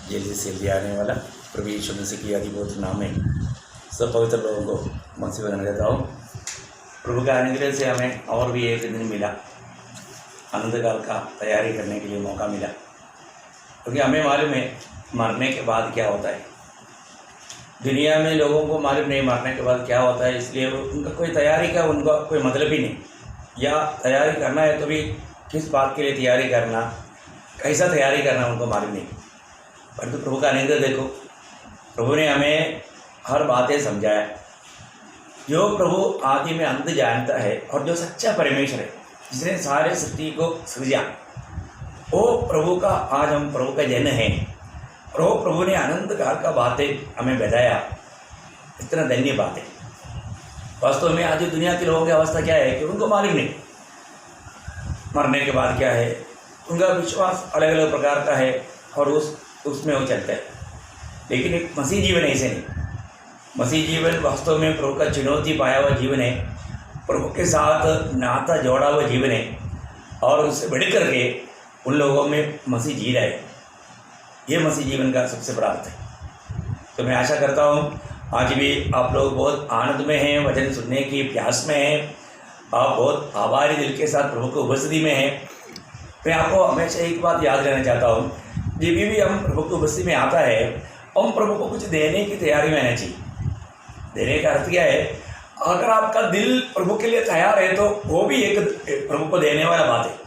जल्दी से जल्दी आने वाला प्रभु यीशु मसीह की अधिपौत्र नाम में सब पवित्र लोगों को मसीह बना देता हूँ। प्रभु के अनुग्रह से हमें और भी एक दिन मिला, अनंत काल का तैयारी करने के लिए मौका मिला, क्योंकि हमें मालूम है मरने के बाद क्या होता है। दुनिया में लोगों को मालूम नहीं मरने के बाद क्या होता है, इसलिए उनका कोई तैयारी का उनका कोई मतलब ही नहीं, या तैयारी करना है तो भी किस बात के लिए तैयारी करना, कैसा तैयारी करना उनको मालूम नहीं। परंतु प्रभु का अनुग्रह देखो, प्रभु ने हमें हर बातें समझाया। जो प्रभु आदि में अंत जानता है और जो सच्चा परमेश्वर है जिसने सारे सृष्टि को सृजा, वो प्रभु का आज हम प्रभु का जन हैं और वो प्रभु ने अनंत काल का बातें हमें बताया। इतना धन्य बात है। वास्तव में आज दुनिया के लोगों की अवस्था क्या है कि उनको मालूम नहीं मरने के बाद क्या है। उनका विश्वास अलग अलग प्रकार का है और उसमें वो चलता है। लेकिन एक मसीह जीवन ऐसे नहीं। मसीह जीवन वास्तव में प्रभु का चुनौती पाया हुआ जीवन है, प्रभु के साथ नाता जोड़ा हुआ जीवन है, और उससे बढ़ करके उन लोगों में मसीह जी रहा है। ये मसीह जीवन का सबसे बड़ा अर्थ है। तो मैं आशा करता हूँ आज भी आप लोग बहुत आनंद में हैं, वचन सुनने की प्यास में हैं, आप बहुत आभारी दिल के साथ प्रभु की उपस्थिति में हैं। मैं आपको हमेशा एक बात याद रहना चाहता हूँ, जब भी हम प्रभु की उपस्थिति में आता है हम प्रभु को कुछ देने की तैयारी में रहना चाहिए। देने का अर्थ क्या है, अगर आपका दिल प्रभु के लिए तैयार है तो वो भी एक प्रभु को देने वाला बात है।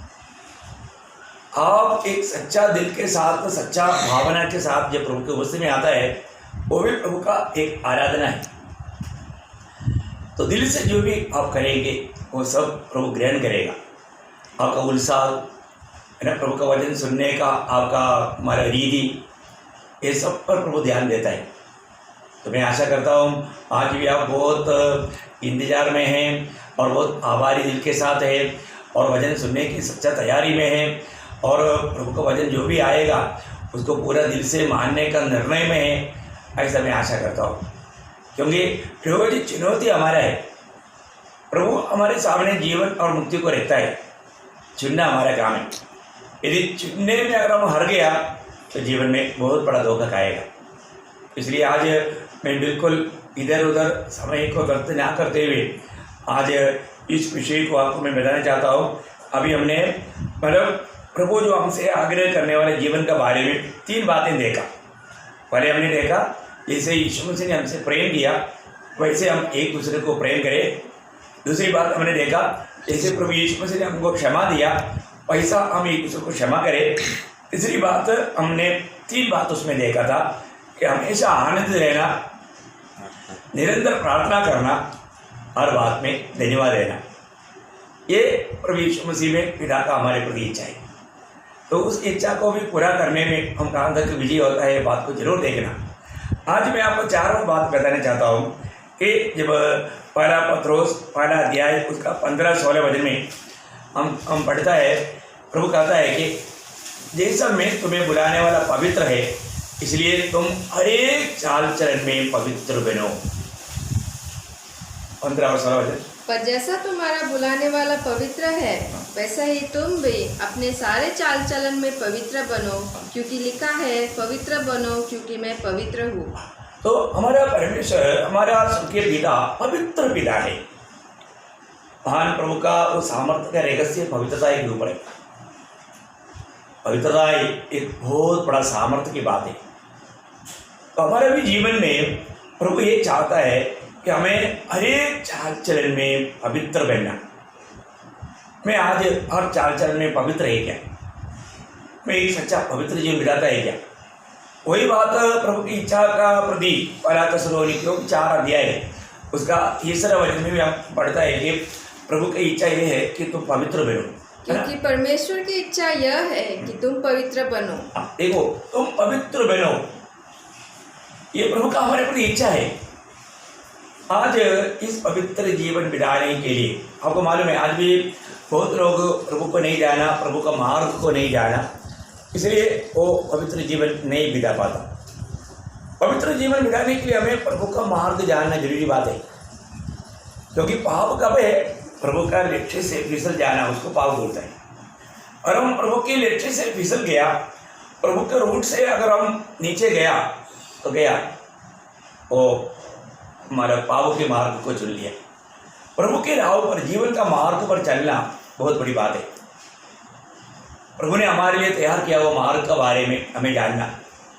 आप एक सच्चा दिल के साथ, सच्चा भावना के साथ जब प्रभु की उपस्थिति में आता है वो भी प्रभु का एक आराधना है। तो दिल से जो भी आप करेंगे वो सब प्रभु ग्रहण करेगा। आपका उत्साह है ना, प्रभु का वचन सुनने का आपका हमारा रीति, ये सब पर प्रभु ध्यान देता है। तो मैं आशा करता हूँ आज भी आप बहुत इंतजार में हैं और बहुत आभारी दिल के साथ हैं और वचन सुनने की सच्चा तैयारी में हैं, और प्रभु का वचन जो भी आएगा उसको पूरा दिल से मानने का निर्णय में है, ऐसा मैं आशा करता हूँ। क्योंकि प्रभु जी चुनौती हमारा है। प्रभु हमारे सामने जीवन और मुक्ति को रहता है, चुनना हमारा काम है। यदि चुनने में अगर हम हार गया तो जीवन में बहुत बड़ा धोखा खाएगा। इसलिए आज मैं बिल्कुल इधर उधर समय को व्यर्थ ना करते हुए आज इस विषय को आपको मैं बताना चाहता हूँ। अभी हमने मतलब प्रभु जो हमसे आग्रह करने वाले जीवन के बारे में 3 बातें देखा। पहले हमने देखा जैसे यीशु मसीह ने हमसे प्रेम किया वैसे हम एक दूसरे को प्रेम करें। दूसरी बात हमने देखा जैसे प्रभु यीशु मसीह ने हमको क्षमा दिया वैसा हम एक दूसरे को क्षमा करें। तीसरी बात हमने 3 बात उसमें देखा था कि हमेशा आनंद रहना, निरंतर प्रार्थना करना, हर बात में धन्यवाद देना। ये प्रभु यीशु मसीह में पिता का हमारे प्रति इच्छा है। तो उस इच्छा को भी पूरा करने में हम कहाँ तक विजय होता है, बात को जरूर देखना। आज मैं आपको 4 बात बताना चाहता हूँ कि जब पहला पत्रोस पहला अध्याय उसका 15-16 वचन में हम पढ़ता है, प्रभु कहता है कि जैसा मैं तुम्हें बुलाने वाला पवित्र है इसलिए तुम हर एक चाल चलन में पवित्र बनो। 15 और 16 वचन। पर जैसा तुम्हारा बुलाने वाला पवित्र है वैसा ही तुम भी अपने सारे चाल चलन में पवित्र बनो, क्योंकि लिखा है पवित्र बनो क्योंकि मैं पवित्र हूँ। तो हमारा परमेश्वर, हमारा स्वर्गीय पिता पवित्र पिता है। महान प्रभु का वो सामर्थ्य का रहस्य पवित्रता के ऊपर है। पवित्रता एक बहुत बड़ा सामर्थ्य की बात है। तो हमारे भी जीवन में प्रभु ये चाहता है कि हमें हर एक चाल चलन में पवित्र बनना। मैं आज हर चाल चलन में पवित्र है क्या? मैं एक सच्चा पवित्र जीवन बिताता है क्या? वही बात प्रभु की इच्छा का प्रति पहला थिस्सलुनीकियों 4 अध्याय उसका 3 वचन में भी हम पढ़ता है कि प्रभु की इच्छा ये है कि तुम पवित्र बनो, क्योंकि परमेश्वर की इच्छा यह है कि तुम पवित्र बनो। देखो, तुम पवित्र बनो, ये प्रभु का हमारे प्रति इच्छा है। आज इस पवित्र जीवन बिताने के लिए आपको मालूम है आज भी बहुत लोग प्रभु को नहीं जाना, प्रभु का मार्ग को नहीं जाना, इसलिए वो पवित्र जीवन नहीं बिता पाता। पवित्र जीवन बिताने के लिए हमें प्रभु का मार्ग जानना जरूरी बात है, क्योंकि पाप कब है? प्रभु का लक्ष्य से फिसल जाना उसको पाप बोलता है। और हम प्रभु के लक्ष्य से फिसल गया प्रभु के रूट से अगर हम नीचे गया तो गया, वो हमारा पापों के मार्ग को चुन लिया। प्रभु के राह पर, जीवन का मार्ग पर चलना बहुत बड़ी बात है। प्रभु ने हमारे लिए तैयार किया वो मार्ग के बारे में हमें जानना।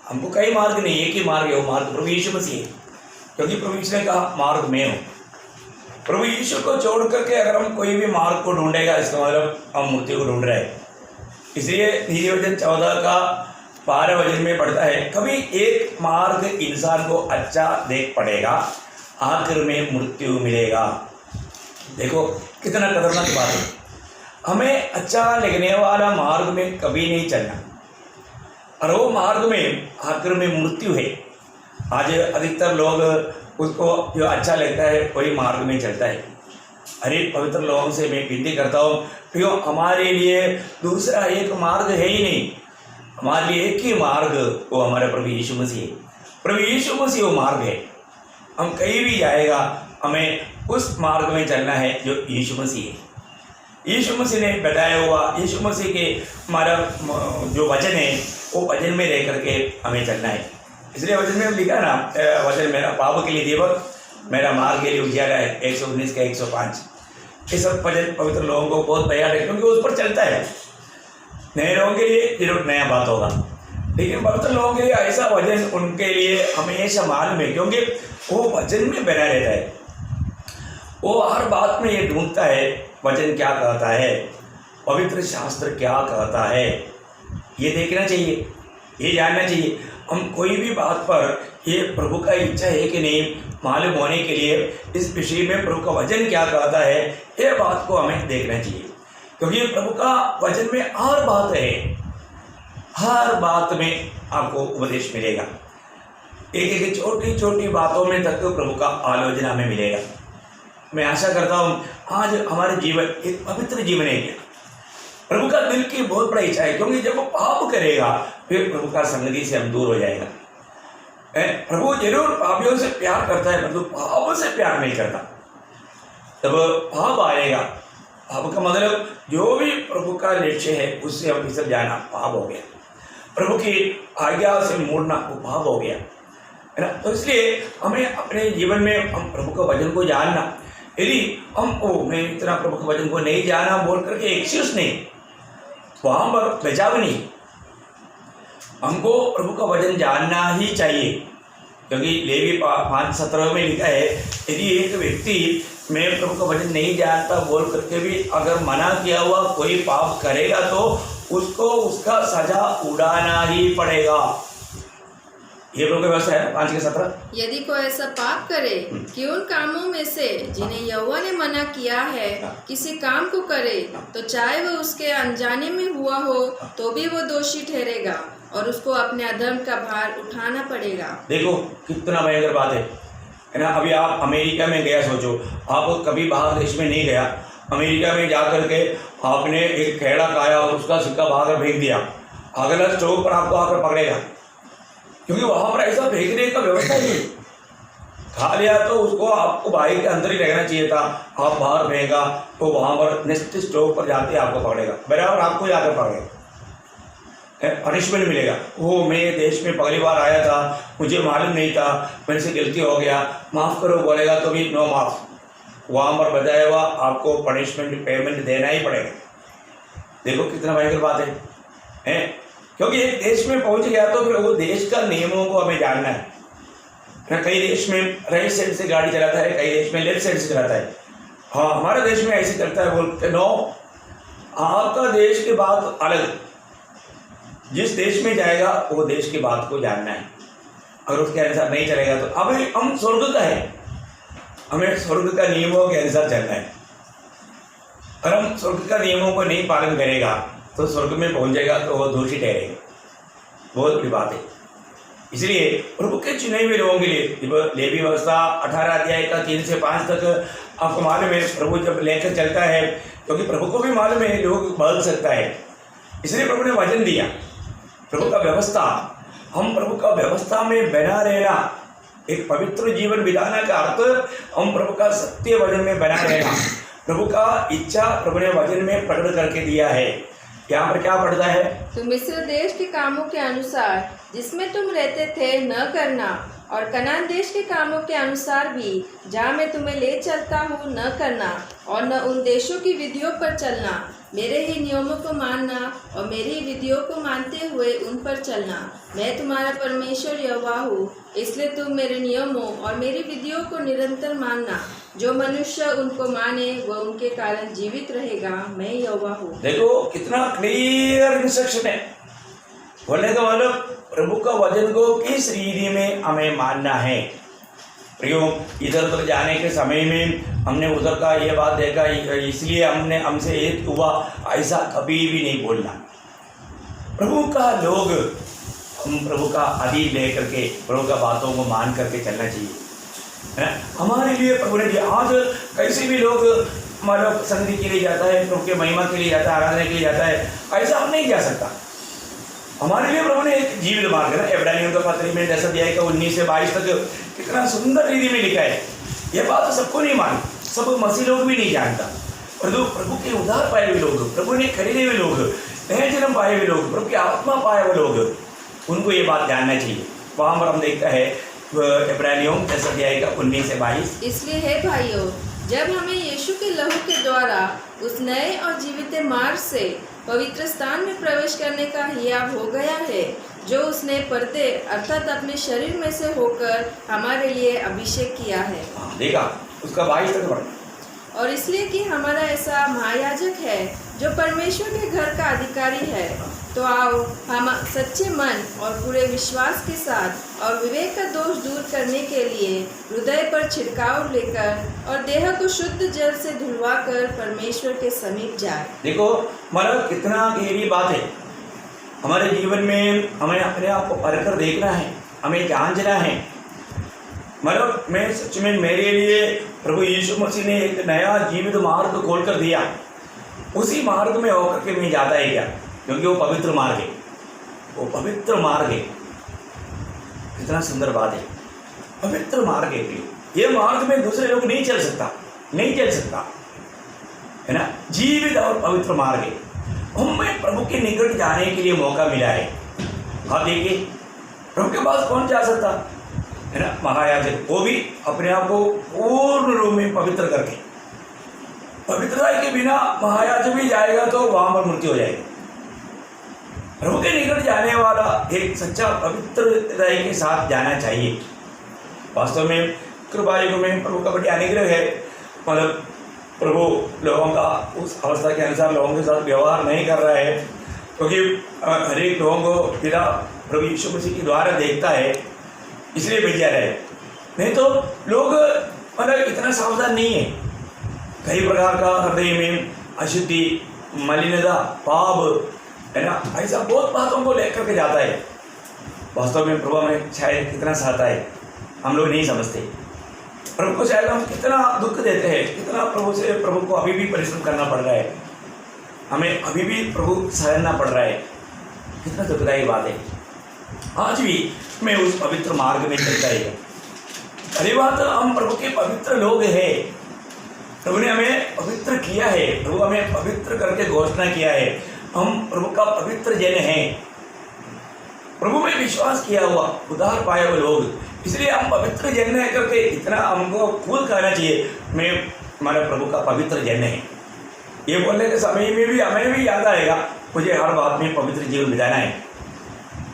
हमको कई मार्ग नहीं, एक ही मार्ग है, वो मार्ग प्रभु यीशु मसीह है। क्योंकि प्रभु यीशु ने कहा मार्ग मैं हूँ। प्रभु यीशु को छोड़ करके अगर हम कोई भी मार्ग को ढूंढेगा, इसका मतलब हम मृत्यु को ढूंढ रहे हैं। इसलिए नीति वचन 14 का 12 वचन में पढ़ता है, कभी एक मार्ग इंसान को अच्छा देख पड़ेगा, आखिर में मृत्यु मिलेगा। देखो कितना खतरनाक बात है। हमें अच्छा लगने वाला मार्ग में कभी नहीं चलना, और वो मार्ग में आखिर में मृत्यु है। आज अधिकतर लोग उसको जो अच्छा लगता है वही मार्ग में चलता है। अरे पवित्र लोगों से मैं विनती करता हूँ, क्यों हमारे लिए दूसरा एक मार्ग है ही नहीं। हमारे लिए एक ही मार्ग, वो हमारा प्रभु यीशु मसीह है। प्रभु यीशु मसीह वो मार्ग है। हम कहीं भी जाएगा, हमें उस मार्ग में चलना है जो यीशु मसीह है। यीशु मसीह ने बताया हुआ, यीशु मसीह के हमारा जो वचन है वो वचन में रह करके हमें चलना है। इसलिए वचन में लिखा ना, वचन मेरा पाप के लिए दीपक, मेरा मार्ग के लिए उजियारा है, 119 का 105। ये सब वचन पवित्र लोगों को बहुत तैयार है, क्योंकि उस पर चलता है। नए लोगों के लिए जरूर नया बात होगा, लेकिन पवित्र लोगों के लिए ऐसा वचन उनके लिए हमेशा मालूम है, क्योंकि वो वचन में बना रहता है। वो हर बात में ये ढूंढता है वचन क्या कहता है, पवित्र शास्त्र क्या कहता है। ये देखना चाहिए, ये जानना चाहिए। हम कोई भी बात पर ये प्रभु का इच्छा है कि नहीं मालूम होने के लिए इस विषय में प्रभु का वचन क्या कहता है, ये बात को हमें देखना चाहिए। क्योंकि प्रभु का वचन में हर बात है, हर बात में आपको उपदेश मिलेगा। एक एक छोटी छोटी बातों में तक प्रभु का आलोचना में मिलेगा। मैं आशा करता हूँ आज हमारे जीवन एक पवित्र जीवन है। क्या प्रभु का दिल की बहुत बड़ी इच्छा है, क्योंकि जब वो पाप करेगा फिर प्रभु का संगति से हम दूर हो जाएगा। प्रभु जरूर पापियों से प्यार करता है, परंतु पाप से प्यार नहीं करता। तब पाप आएगा, पाप का मतलब जो भी प्रभु का लक्ष्य है उससे हम फिसल जाना पाप हो गया। प्रभु की आज्ञा से मोड़ना वो पाप हो गया, है ना। तो इसलिए हमें अपने जीवन में हम प्रभु का वचन को जानना। यदि हम मैं इतना प्रभु के वचन को नहीं जाना बोल करके एक्सक्यूज नहीं, वहाँ पर बचाव नहीं। हमको प्रभु का वचन जानना ही चाहिए, क्योंकि लेवी 5:17 में लिखा है, यदि एक व्यक्ति मैं प्रभु का वचन नहीं जानता बोल करके भी अगर मना किया हुआ कोई पाप करेगा तो उसको उसका सजा उड़ाना ही पड़ेगा। ये प्रभु का व्यवस्था है 5:17। यदि कोई ऐसा पाप करे कि उन कामों में से जिन्हें यहोवा ने मना किया है किसी काम को करे, तो चाहे वह उसके अनजाने में हुआ हो तो भी वो दोषी ठहरेगा और उसको अपने अधर्म का भार उठाना पड़ेगा। देखो कितना भयंकर बात है ना। अभी आप अमेरिका में गया, सोचो आप कभी बाहर देश में नहीं गया, अमेरिका में जा करके आपने एक खेड़ा खाया और उसका सिक्का बाहर फेंक दिया, अगला स्टोव पर आपको आकर पकड़ेगा, क्योंकि वहाँ पर ऐसा फेंकने का व्यवस्था ही नहीं। खा लिया तो उसको आपको बाइक के अंदर ही रहना चाहिए था, आप बाहर फेंका तो वहाँ पर नेक्स्ट स्टोव पर जाते आपको पकड़ेगा, बराबर आपको जाकर पकड़ेगा, पनिशमेंट मिलेगा। वो मैं देश में पहली बार आया था, मुझे मालूम नहीं था, मेरे से गलती हो गया, माफ़ करो बोलेगा तो भी नो माफ़, वहाँ पर बताया हुआ आपको पनिशमेंट पेमेंट देना ही पड़ेगा। देखो कितना भयंकर बात है। क्योंकि एक देश में पहुँच गया तो फिर वो देश का नियमों को हमें जानना है ना। कई देश में राइट साइड से गाड़ी चलाता है, कई देश में लेफ्ट साइड से चलाता है। हाँ, हमारे देश में ऐसे चलता है, बोलते नो, आपका देश की बात अलग, जिस देश में जाएगा वो देश की बात को जानना है। अगर उसके अनुसार नहीं चलेगा तो अभी हम स्वर्ग का है, हमें स्वर्ग का नियमों के अनुसार चलना है। अगर हम स्वर्ग का नियमों को नहीं पालन करेगा तो स्वर्ग में पहुंच जाएगा तो वो दोषी ठहरेगा। बहुत बड़ी बात है। इसलिए प्रभु के चुने हुए लोगों के लिए लेवी व्यवस्था 18 अध्याय का 3 से 5 तक आपको मालूम है, प्रभु जब लेकर चलता है, क्योंकि प्रभु को भी मालूम है लोग बदल सकता है, इसलिए प्रभु ने वचन दिया। प्रभु का व्यवस्था, हम प्रभु का व्यवस्था में बना रहना, एक पवित्र जीवन बिताना का अर्थ हम प्रभु का सत्य वचन में बना रहना। प्रभु का इच्छा प्रभु ने वचन में प्रकट करके दिया है। यहाँ पर क्या पढ़ता है? तो मिस्र देश के कामों के अनुसार जिसमें तुम रहते थे न करना, और कनान देश के कामों के अनुसार भी जहाँ मैं तुम्हें ले चलता हूँ न करना, और न उन देशों की विधियों पर चलना, मेरे ही नियमों को मानना और मेरी विधियों को मानते हुए उन पर चलना। मैं तुम्हारा परमेश्वर यहोवा हूँ, इसलिए तुम मेरे नियमों और मेरी विधियों को निरंतर मानना। जो मनुष्य उनको माने वह उनके कारण जीवित रहेगा। मैं यहोवा हूँ। देखो कितना क्लियर इंस्ट्रक्शन है। बोलने का मतलब प्रभु का वचन को किस रीति में हमें मानना है। प्रियो, इधर उधर जाने के समय में हमने उधर का ये बात देखा इसलिए हमसे एक हुआ, ऐसा कभी भी नहीं बोलना। प्रभु का लोग, हम प्रभु का अधीन लेकर के प्रभु का बातों को मान करके चलना चाहिए, है ना। हमारे लिए प्रभु ने दिया। आज कैसे भी लोग मतलब संगति के लिए जाता है, प्रभु के महिमा के लिए जाता है, आराधना के लिए जाता है, ऐसा हम नहीं जा सकता। हमारे लिए प्रभु ने एक जीवित मार्ग है ना। इब्रानियों का पत्री में 10 अध्याय का 19 से 22 तक कितना सुंदर रीति में लिखा है। ये बात तो सबको नहीं मालूम, सब मसीह लोग भी नहीं जानता। प्रभु के उद्धार पाए हुए लोग, प्रभु ने खरीदे हुए लोग, नए जन्म पाए हुए लोग, प्रभु की आत्मा पाए हुए लोग, उनको ये बात जानना चाहिए। वहाँ पर हम देखता है इब्रानियों 10 अध्याय का 19 से 22। इसलिए है भाइयों, जब हमें यीशु के लहू के द्वारा उस नए और जीवित मार्ग से पवित्र स्थान में प्रवेश करने का हियाव हो गया है, जो उसने पर्दे अर्थात अपने शरीर में से होकर हमारे लिए अभिषेक किया है। देखा उसका 22 तक पढ़ा। और इसलिए कि हमारा ऐसा महायाजक है जो परमेश्वर के घर का अधिकारी है, तो आओ हम सच्चे मन और पूरे विश्वास के साथ और विवेक का दोष दूर करने के लिए हृदय पर छिड़काव लेकर और देह को शुद्ध जल से धुलवा कर परमेश्वर के समीप जाए। देखो मतलब कितना गहरी बात है। हमारे जीवन में हमें अपने आप को परख कर देखना है, हमें जांचना है। मतलब मैं सच में मेरे लिए प्रभु यीशु मसीह ने एक नया जीवित मार्ग खोल कर दिया। उसी मार्ग में होकर के मैं जाता है क्या, क्योंकि वो पवित्र मार्ग है, वो पवित्र मार्ग है। कितना सुंदर बात है, पवित्र मार्ग है। ये मार्ग में दूसरे लोग नहीं चल सकता, नहीं चल सकता, है ना। जीवित और पवित्र मार्ग है। हमें प्रभु के निकट जाने के लिए मौका मिला है। आप देखिए प्रभु के पास कौन जा सकता है ना, महायाजक, वो भी अपने आप को पूर्ण रूप में पवित्र करके। पवित्रता के बिना महायाजक भी जाएगा तो वहां पर मृत्यु हो जाएगी। प्रभु के निकट जाने वाला एक सच्चा पवित्रता के साथ जाना चाहिए। वास्तव में कृपा युग में प्रभु का बड़ी अनुग्रह है। मतलब प्रभु लोगों का उस अवस्था के अनुसार लोगों के साथ व्यवहार नहीं कर रहा है, क्योंकि हर एक लोगों को पिता प्रभु यीशु मसीह के द्वारा देखता है, इसलिए भेजा है। नहीं तो लोग मतलब इतना सावधान नहीं है। कई प्रकार का हृदय में अशुद्धि, मलिनता, पाप, है ना, ऐसा बहुत बातों को लेकर के जाता है। वास्तव में प्रभु हमें शायद कितना सहता है, हम लोग नहीं समझते। प्रभु को शायद हम कितना दुख देते हैं, कितना प्रभु को अभी भी परिश्रम करना पड़ रहा है, हमें अभी भी प्रभु सहना पड़ रहा है। कितना दुखदायी बात है। आज भी मैं उस पवित्र मार्ग में चलता है। पहली बात, हम प्रभु के पवित्र लोग हैं। प्रभु ने हमें पवित्र किया है, प्रभु हमें पवित्र करके घोषणा किया है। हम प्रभु का पवित्र जन हैं, प्रभु में विश्वास किया हुआ, उद्धार पाए हुए लोग, इसलिए हम पवित्र जन है करके इतना हमको खुद कहना चाहिए, मैं हमारे प्रभु का पवित्र जन है। ये बोलने के समय में भी हमें भी याद आएगा, मुझे हर बात में पवित्र जीवन बिताना है।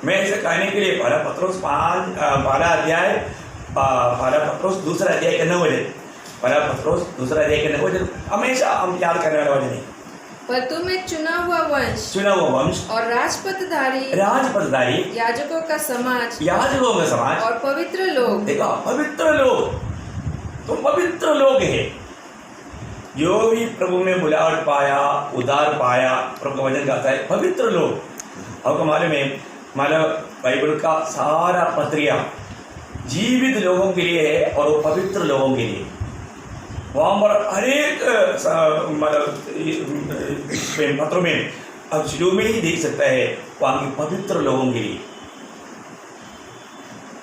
मैं ऐसे कहने के लिए पहला पत्रोस 2 अध्याय के 9 वचन, पहला पत्रोस 2 अध्याय के 9 वचन हमेशा हम याद करने वाला वचन है। पर तुम एक चुना हुआ वंश और राजपथधारी याजकों का समाज और पवित्र लोग। देखा, पवित्र लोग, तुम पवित्र लोग हैं। जो भी प्रभु में बुलाहट पाया, उद्धार पाया, प्रभु का वचन गाता है, पवित्र लोग। आपको मालूम है, मतलब बाइबल का सारा पत्रिया जीवित लोगों के लिए है और वो पवित्र लोगों के लिए। वहाँ पर हरेक मतलब पत्रों में अब शुरू में ही देख सकता है वहाँ के पवित्र लोगों के लिए।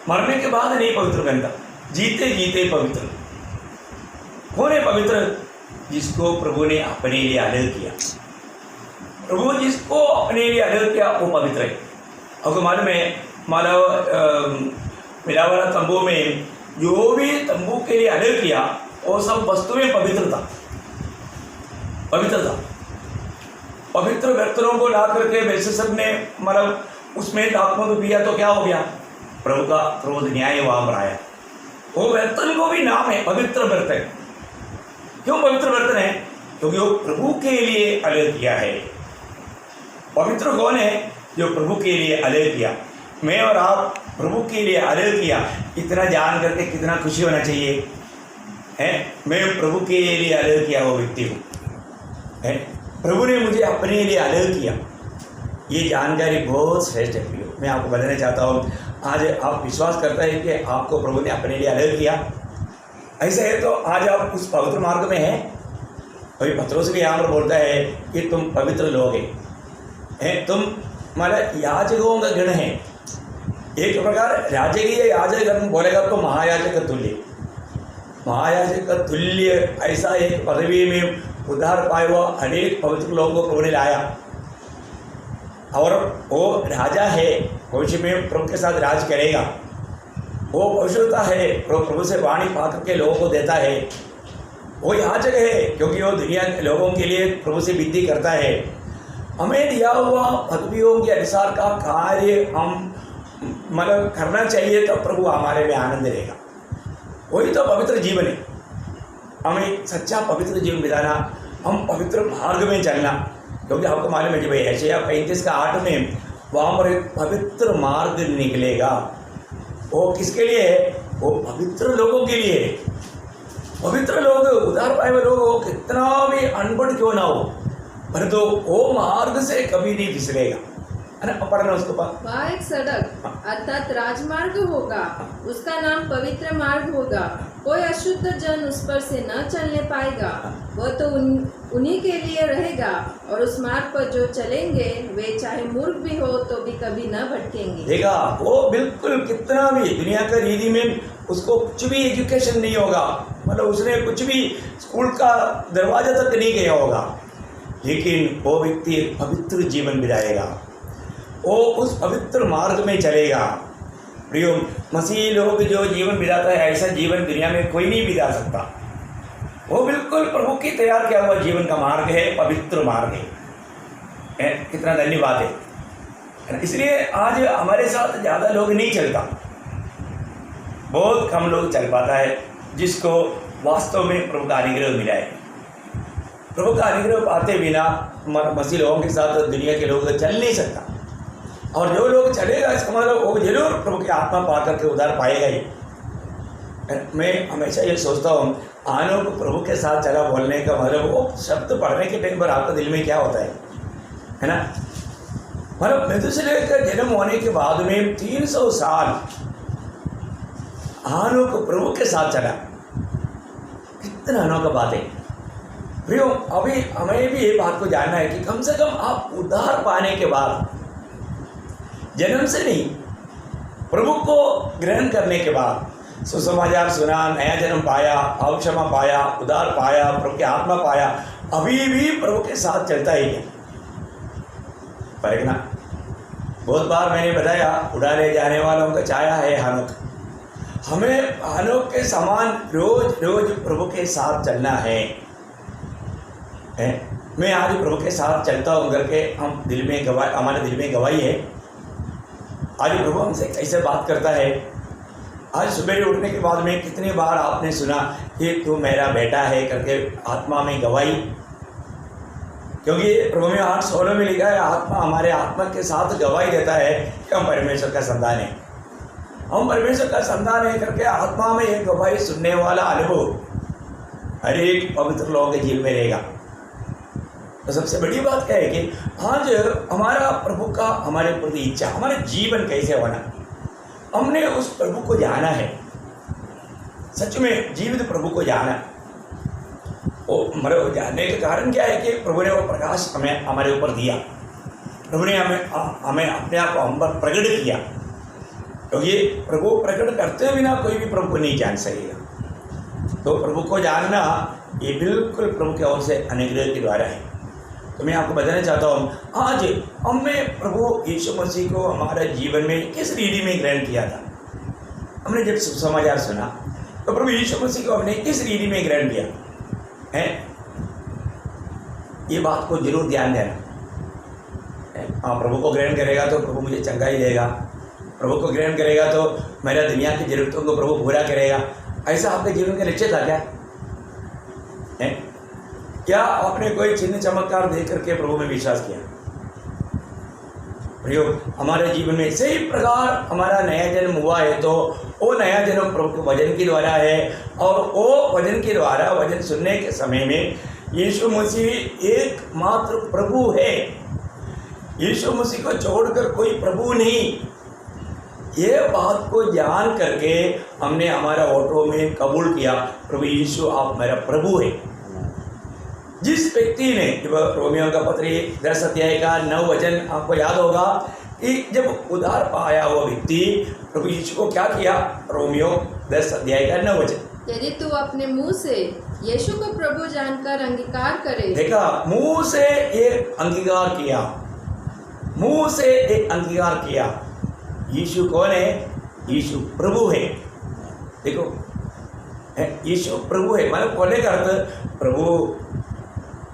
मरने के बाद नहीं पवित्र बनता, जीते जीते पवित्र। कौन है पवित्र? जिसको प्रभु ने अपने लिए अलग किया। प्रभु जिसको अपने लिए अलग किया वो पवित्र है। आपको मालूम है, मिला वाला तंबू में जो भी तंबू के लिए अलग किया वो सब वस्तुएं पवित्र था। पवित्र बर्तनों को ला करके वैसे सब ने मतलब उसमें दाखों को पिया तो क्या हो गया, प्रभु का क्रोध न्याय वहां पर आया। वो बर्तन को भी नाम है पवित्र बर्तन। क्यों पवित्र बर्तन है? क्योंकि वो प्रभु के लिए अलग किया है। पवित्र कौन है? जो प्रभु के लिए अलग किया। मैं और आप प्रभु के लिए अलग किया, इतना जान करके कितना खुशी होना चाहिए है। मैं प्रभु के लिए अलग किया वो व्यक्ति हूँ है। प्रभु ने मुझे अपने लिए अलग किया, ये जानकारी बहुत श्रेष्ठ है। मैं आपको बताना चाहता हूँ, आज आप विश्वास करता है कि आपको प्रभु ने अपने लिए अलग किया। ऐसा है तो आज आप उस पवित्र मार्ग में हैं। अभी पत्रोस भी यहाँ पर बोलता है कि तुम पवित्र लोग हैं, तुम मतलब याजकों का गण है। एक प्रकार राजकीय याजक गण बोलेगा तो महायाजक तुल्य ऐसा एक पदवी में उद्धार पाए हुआ अनेक पवित्र लोगों को प्रभु ने लाया। और वो राजा है, भविष्य में प्रभु के साथ राज करेगा। वो पवित्रता है, प्रभु से वाणी पा करके लोगों को देता है। वो याजक है क्योंकि वो दुनिया के लोगों के लिए प्रभु से विनती करता है। हमें दिया हुआ पदवियों के अनुसार का कार्य हम मतलब करना चाहिए तो प्रभु हमारे में आनंद रहेगा। वही तो पवित्र जीवन है। हमें सच्चा पवित्र जीवन बिताना, हम पवित्र मार्ग में चलना। क्योंकि आपको मालूम है कि भाई यशायाह 35:8 में वहाँ पर एक पवित्र मार्ग निकलेगा। वो किसके लिए है? वो पवित्र लोगों के लिए है। पवित्र लोग, उद्धार पाए हुए लोग, वो कितना भी अनपढ़ क्यों ना हो, परंतु वो मार्ग से कभी नहीं फिसलेगा, है ना। पढ़ना उसको वहाँ एक सड़क अर्थात राजमार्ग होगा, उसका नाम पवित्र मार्ग होगा। कोई अशुद्ध जन उस पर से न चलने पाएगा। वह तो उन्हीं के लिए रहेगा, और उस मार्ग पर जो चलेंगे वे चाहे मूर्ख भी हो तो भी कभी न भटकेंगे। देखा, वो बिल्कुल कितना भी दुनिया का रीति में उसको कुछ भी एजुकेशन नहीं होगा, मतलब उसने कुछ भी स्कूल का दरवाजा तक नहीं गया होगा, लेकिन वो व्यक्ति पवित्र जीवन बिताएगा। वो उस पवित्र मार्ग में चलेगा। प्रियो, मसीह लोग जो जीवन बिताता है ऐसा जीवन दुनिया में कोई नहीं बिता सकता। वो बिल्कुल प्रभु की तैयार किया हुआ जीवन का मार्ग है, पवित्र मार्ग है। कितना धन्यवाद है। इसलिए आज हमारे साथ ज़्यादा लोग नहीं चलता, बहुत कम लोग चल पाता है जिसको वास्तव में प्रभु का अनुग्रह मिला है। प्रभु का अनुग्रह पाते बिना मसीह लोगों के साथ दुनिया के लोग चल नहीं सकता। और जो लोग चलेगा इसका मतलब वो जरूर प्रभु की आत्मा पा करके उद्धार पाएगा ही। मैं हमेशा ये सोचता हूँ, आनों को प्रभु के साथ चला बोलने का मतलब वो शब्द पढ़ने के टाइम पर आपके दिल में क्या होता है ना। मतलब मेथुसेलह का जन्म होने के बाद में 300 साल आनों को प्रभु के साथ चला। कितना अनोखा बात है। प्रियो, अभी हमें भी ये बात को जानना है कि कम से कम आप उद्धार पाने के बाद, जन्म से नहीं, प्रभु को ग्रहण करने के बाद, सुसमाचार सुना, नया जन्म पाया, अवक्षमा पाया, उद्धार पाया, प्रभु की आत्मा पाया, अभी भी प्रभु के साथ चलता ही है। पर ना, बहुत बार मैंने बताया, उड़ा ले जाने वालों का छाया है हानोक। हमें हानोक के समान रोज रोज प्रभु के साथ चलना है। मैं आज प्रभु के साथ चलता हूँ करके हम दिल में गवाही, हमारे दिल में गवाही है। आज प्रभु हमसे कैसे बात करता है। आज सुबह उठने के बाद में कितनी बार आपने सुना कि तू मेरा बेटा है करके आत्मा में गवाही। क्योंकि प्रभु में 8:16 में लिखा है, आत्मा हमारे आत्मा के साथ गवाही देता है कि हम परमेश्वर का संतान है। हम परमेश्वर का संतान है करके आत्मा में एक गवाही सुनने वाला अनुभव हर एक पवित्र लोगों के जीवन में रहेगा। तो सबसे बड़ी बात क्या है कि आज हमारा प्रभु का हमारे प्रति इच्छा, हमारे जीवन कैसे होना, हमने उस प्रभु को जाना है। सच में जीवित प्रभु को जाना। वो हमारे जानने के कारण क्या है कि प्रभु ने वो प्रकाश हमें हमारे ऊपर दिया। प्रभु ने हमें अपने आप को हम पर प्रकट किया। क्योंकि प्रभु प्रकट करते बिना कोई भी प्रभु को नहीं जान सकेगा। तो प्रभु को जानना ये बिल्कुल प्रभु की ओर से अनुग्रह के द्वारा है। तो मैं आपको बताना चाहता हूँ, आज हमने प्रभु यीशु मसीह को हमारे जीवन में किस रीति में ग्रहण किया था। हमने जब समाचार सुना तो प्रभु यीशु मसीह को हमने किस रीति में ग्रहण किया है, ये बात को जरूर ध्यान देना। हाँ, प्रभु को ग्रहण करेगा तो प्रभु मुझे चंगाई देगा, प्रभु को ग्रहण करेगा तो मेरा दुनिया की जरूरतों को प्रभु पूरा करेगा, ऐसा आपके जीवन का लक्ष्य था क्या है? क्या आपने कोई चिन्ह चमत्कार देख करके प्रभु में विश्वास किया? प्रयोग हमारे जीवन में सही प्रकार हमारा नया जन्म हुआ है तो वो नया जन्म प्रभु के वचन के द्वारा है, और वो वचन के द्वारा वचन सुनने के समय में यीशु मसीह एकमात्र प्रभु है। यीशु मसीह को छोड़कर कोई प्रभु नहीं। ये बात को जान करके हमने हमारा ऑटो में कबूल किया, प्रभु यीशु आप मेरा प्रभु है। जिस व्यक्ति ने, जब रोमियो का पत्र 10 अध्याय का 9 वचन आपको याद होगा कि जब उद्धार पाया हुआ व्यक्ति प्रभु यीशु को क्या किया, रोमियो 10 अध्याय का 9 वचन, यदि तू अपने मुंह से यीशु को प्रभु जानकर अंगीकार करे। देखा, मुंह से एक अंगीकार किया, मुंह से एक अंगीकार किया। यीशु कौन है? यीशु प्रभु है। देखो, यीशु प्रभु है, मतलब बोलने का अर्थ प्रभु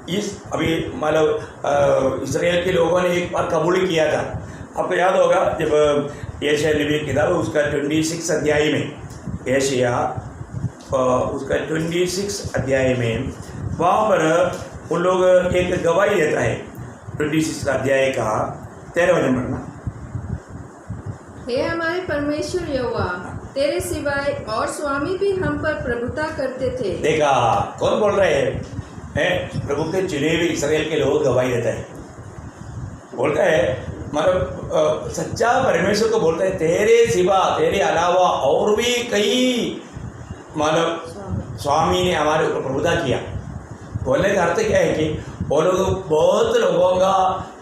इस अभी मतलब इस्राएल के लोगों ने एक बार कबूल किया था। आपको याद होगा जब यशायाह नबी की किताब उसका 26 अध्याय में, यशायाह उसका 26 अध्याय में वहाँ पर उन लोग एक गवाही देता है। 26 अध्याय का 13 वचन पढ़ना। हे हमारे परमेश्वर यहोवा, तेरे सिवाय और स्वामी भी हम पर प्रभुता करते थे। देखा, कौन बोल रहे हैं? प्रभु के चुने हुए इस्राएल के लोग गवाही देता है, बोलता है, मतलब सच्चा परमेश्वर को बोलता है, तेरे सिवा, तेरे अलावा और भी कई मतलब स्वामी ने हमारे ऊपर प्रभुता किया। बोलने का अर्थ क्या है कि वो लोग बहुत लोगों का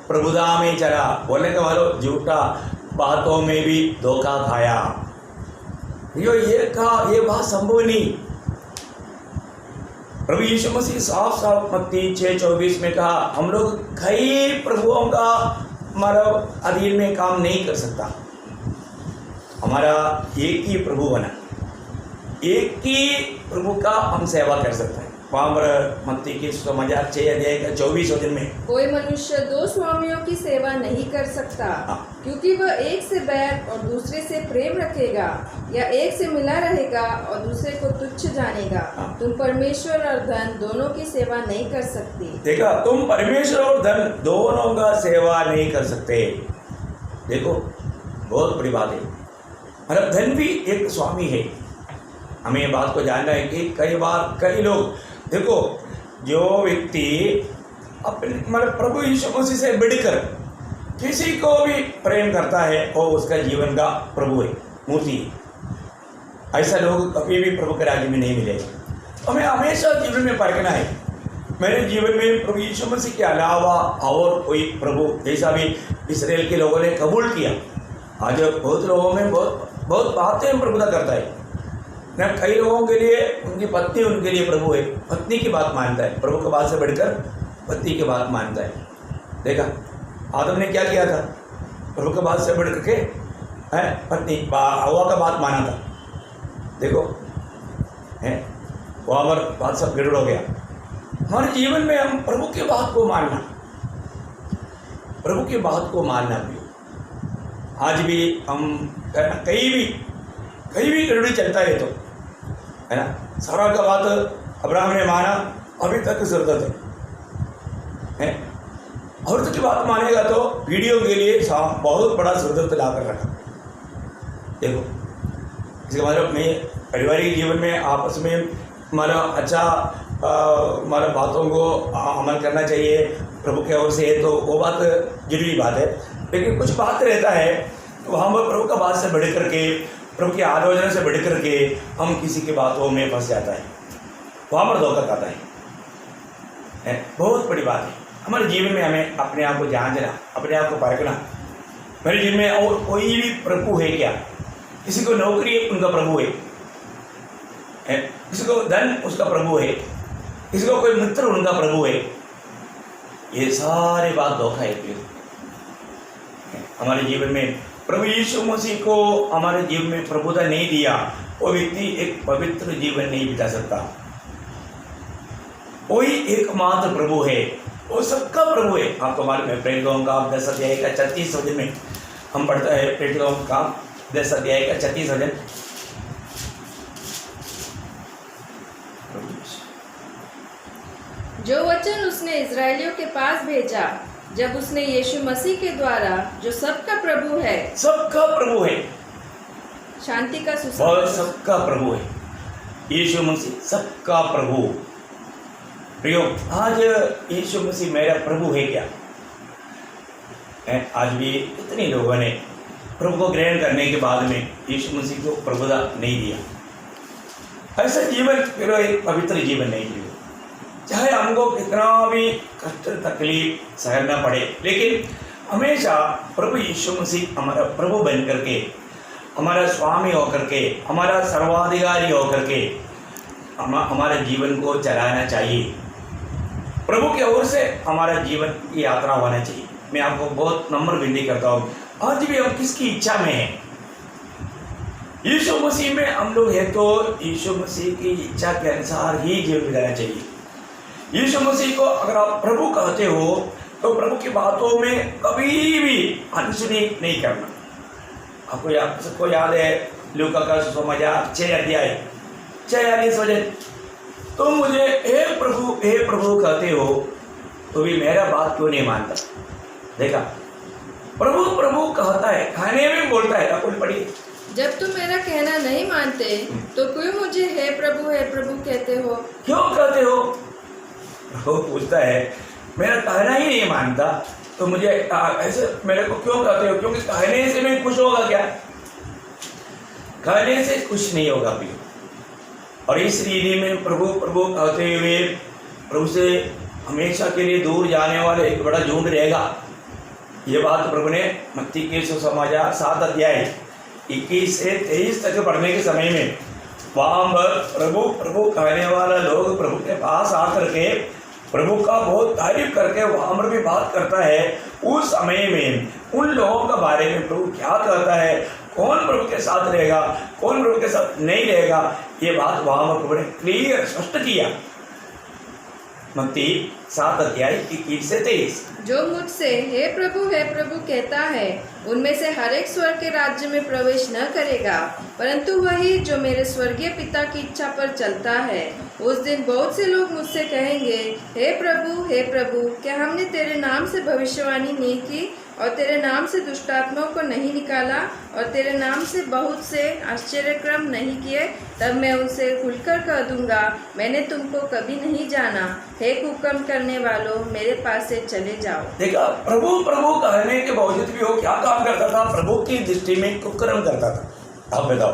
प्रभुता में चला, बोलने का मतलब झूठा बातों में भी धोखा खाया। ये बात संभव नहीं। प्रभु यीशु मसीह साफ साफ मत्ती 6:24 में कहा, हम लोग कई प्रभुओं का मतलब अधीन में काम नहीं कर सकता। हमारा एक ही प्रभु बना, एक ही प्रभु का हम सेवा कर सकते हैं। वहाँ पर मत्ती की समाचार 6 अध्याय का 24 वचन में, कोई मनुष्य 2 स्वामियों की सेवा नहीं कर सकता, क्योंकि वह एक से बैर और दूसरे से प्रेम रखेगा, या एक से मिला रहेगा और दूसरे को तुच्छ जानेगा। तुम परमेश्वर और धन दोनों की सेवा नहीं कर सकती। देखा, तुम परमेश्वर और धन दोनों का सेवा नहीं कर सकते। देखो, बहुत बड़ी बात है। मतलब धन भी एक स्वामी है। हमें ये बात को जानना है कि कई बार कई लोग, देखो, जो व्यक्ति अपने मतलब प्रभु यीशु मसीह से बढ़कर किसी को भी प्रेम करता है वो उसका जीवन का प्रभु है, मूर्ति है। ऐसा लोग कभी भी प्रभु के राज्य में नहीं मिलेगा। हमें हमेशा जीवन में परखना है, मेरे जीवन में प्रभु यीशु मसीह के अलावा और कोई प्रभु, जैसा भी इस्राएल के लोगों ने कबूल किया। आज बहुत लोगों में बहुत बातें प्रभुता करता है ना। कई लोगों के लिए उनकी पत्नी उनके लिए प्रभु है, पत्नी की बात मानता है, प्रभु के बात से बढ़कर पत्नी की बात मानता है। देखा, आदम ने क्या किया था? प्रभु के बात से बढ़ करके पत्नी हवा का बात माना था। देखो, वहाँ पर बात सब गड़बड़ हो गया। हमारे जीवन में हम प्रभु की बात को मानना, प्रभु की बात को मानना भी। आज भी हम कहीं भी गड़बड़ी चलता है तो है ना, सारा का बात अब्राहम ने माना, अभी तक जरूरत है। औरत की बात मानेगा तो वीडियो के लिए बहुत बड़ा जरूरत ला कर रखा। देखो, इसका मतलब में पारिवारिक जीवन में आपस में हमारा अच्छा हमारा बातों को अमल करना चाहिए प्रभु की ओर से, तो वो बात जरूरी बात है। लेकिन कुछ बात रहता है वहाँ पर प्रभु का बात से बढ़ करके, प्रभु की आलोचना से बढ़ करके हम किसी की बातों में फंस जाता है, वहाँ पर धोखा खाता है। बहुत बड़ी बात है। हमारे जीवन में हमें अपने आप को जांचना, अपने आप को परखना। मेरे जीवन में और कोई भी प्रभु है क्या? किसी को नौकरी उनका प्रभु है, किसी को धन उसका प्रभु है, किसी को कोई मित्र उनका प्रभु है। ये सारे बात धोखा है प्रिय। हमारे जीवन में प्रभु यीशु मसीह को हमारे जीवन में प्रभुता नहीं दिया, वो व्यक्ति एक पवित्र जीवन नहीं बिता सकता। वही एकमात्र प्रभु है, वो सबका प्रभु है। आपको मालूम है प्रेरितों का 10 अध्याय का 36 वचन में हम पढ़ते हैं, प्रेरितों का 10 अध्याय का 36 वचन। जो वचन उसने इजरायलियों के पास भेजा, जब उसने यीशु मसीह के द्वारा जो सबका प्रभु है, सबका प्रभु है, शांति का वह सुसमाचार, सबका प्रभु है। यीशु मसीह सबका प्रभु। प्रियो, आज यीशु मसीह मेरा प्रभु है क्या? आज भी इतने लोगों ने प्रभु को ग्रहण करने के बाद में यीशु मसीह को प्रभुता नहीं दिया। ऐसा जीवन फिर एक पवित्र जीवन नहीं जीवन। चाहे हमको कितना भी कष्ट तकलीफ सहना पड़े, लेकिन हमेशा प्रभु यीशु मसीह हमारा प्रभु बन करके, हमारा स्वामी होकर के, हमारा सर्वाधिकारी होकर के हमारा जीवन को चलाना चाहिए। प्रभु की ओर से हमारा जीवन की यात्रा होना चाहिए। मैं आपको बहुत नम्र विनती करता हूँ, आज भी हम किसकी इच्छा में हैं? यीशु मसीह में हम लोग हैं तो यीशु मसीह की इच्छा के अनुसार ही जीवन बिताना चाहिए। यीशु मसीह को अगर आप प्रभु कहते हो तो प्रभु की बातों में कभी भी अनसुनी नहीं करना। आपको सबको याद है लूका का सुसमाचार 6 अध्याय 46 वचन, तुम मुझे हे प्रभु कहते हो तो भी मेरा बात क्यों नहीं मानता? देखा, प्रभु प्रभु कहता है, खाने में बोलता है। आपको पढ़िए, जब तुम मेरा कहना नहीं मानते तो क्यों मुझे हे प्रभु कहते हो? क्यों कहते हो? वो पूछता है, मेरा कहना ही नहीं मानता तो मुझे ऐसे मेरे को क्यों कहते हो? क्योंकि कहने से मैं खुश होगा क्या? कहने से खुश नहीं होगा भी। और इस रीति में प्रभु प्रभु कहते हुए प्रभु से हमेशा के लिए दूर जाने वाले एक बड़ा झुंड रहेगा। ये बात प्रभु ने मत्ती के सुसमाचार 7 अध्याय 21 से 23 तक पढ़ने के समय में वहाँ प्रभु प्रभु कहने वाला लोग प्रभु के पास आकर के प्रभु का बहुत तारीफ करके वहाँ पर भी बात करता है। उस समय में उन लोगों के बारे में प्रभु क्या कहता है, कौन प्रभु के साथ रहेगा, कौन प्रभु के साथ नहीं रहेगा, ये बात वहाँ पर प्रभु ने क्लियर स्पष्ट किया। मत्ती 7 अध्याय 21 से 23। जो मुझसे हे प्रभु कहता है, उनमें से हर एक स्वर्ग के राज्य में प्रवेश न करेगा, परंतु वही जो मेरे स्वर्गीय पिता की इच्छा पर चलता है। उस दिन बहुत से लोग मुझसे कहेंगे, हे प्रभु, क्या हमने तेरे नाम से भविष्यवाणी नहीं की और तेरे नाम से दुष्टात्माओं को नहीं निकाला और तेरे नाम से बहुत से आश्चर्यक्रम नहीं किए? तब मैं उनसे खुलकर कह दूंगा, मैंने तुमको कभी नहीं जाना। हे कुकर्म करने वालों, मेरे पास से चले जाओ। देखा, प्रभु प्रभु कहने के बावजूद भी वो क्या काम करता था? प्रभु की दृष्टि में कुकर्म करता था। आप बताओ,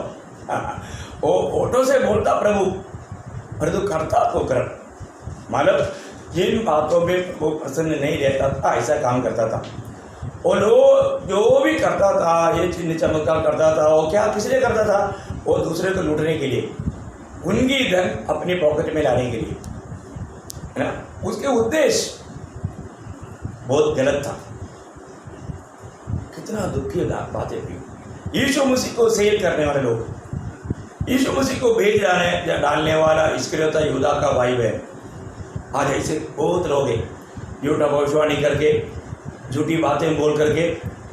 वो होठों से बोलता प्रभु, परंतु करता कुकर्म। मतलब जिन बातों में वो प्रसन्न नहीं रहता था, ऐसा काम करता था। और लोग जो भी करता था, ये चिन्ह चमत्कार करता था, वो क्या किस लिए करता था? वो दूसरे को लूटने के लिए, उनकी धन अपने पॉकेट में लाने के लिए, है ना। उसके उद्देश्य बहुत गलत था। कितना दुखी बात है। यीशु मसीह को सेल करने वाले लोग, यीशु मसीह को भेज डालने वाला इस्करियोता यहूदा का भाई बहन, आज ऐसे बहुत लोग हैं, झूठा भविष्यवाणी करके, झूठी बातें बोल करके,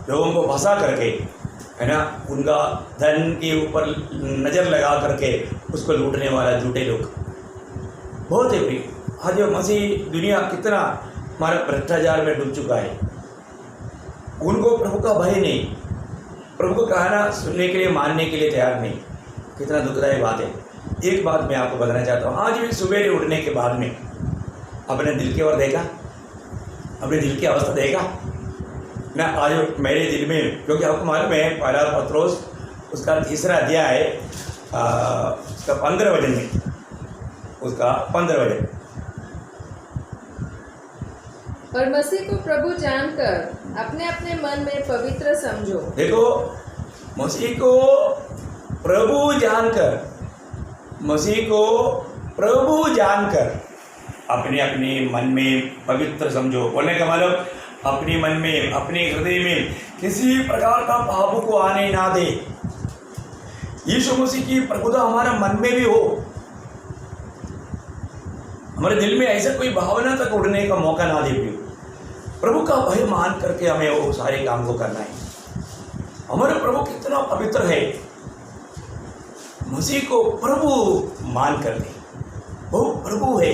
लोगों को फंसा करके, है ना, उनका धन के ऊपर नज़र लगा करके उसको लूटने वाला झूठे लोग बहुत है प्रिय। आज मसीह दुनिया कितना हमारा भ्रष्टाचार में डूब चुका है। उनको प्रभु का भय नहीं, प्रभु को कहना सुनने के लिए, मानने के लिए तैयार नहीं। कितना दुखदायी बात है। एक बात मैं आपको बताना चाहता हूँ, आज भी सवेरे उठने के बाद में अपने दिल की ओर देखा, अपने दिल की अवस्था देखा ना। आज मेरे दिल में, क्योंकि आपको मालूम है पहला पत्रोस उसका 3 अध्याय है, उसका 15 वचन में, उसका 15 वचन, और मसीह को प्रभु जानकर अपने अपने मन में पवित्र समझो। देखो, मसीह को प्रभु जानकर, मसीह को प्रभु जानकर अपने अपने मन में पवित्र समझो। बोलने का मतलब अपने मन में, अपने हृदय में किसी प्रकार का पाप को आने ना दे। यीशु मसीह की प्रभुता हमारा मन में भी हो, हमारे दिल में ऐसा कोई भावना तक उड़ने का मौका ना दे। प्रभु का भय मान करके हमें वो सारे काम को करना है। हमारे प्रभु कितना पवित्र है, मसीह को प्रभु मान करके, वो प्रभु है,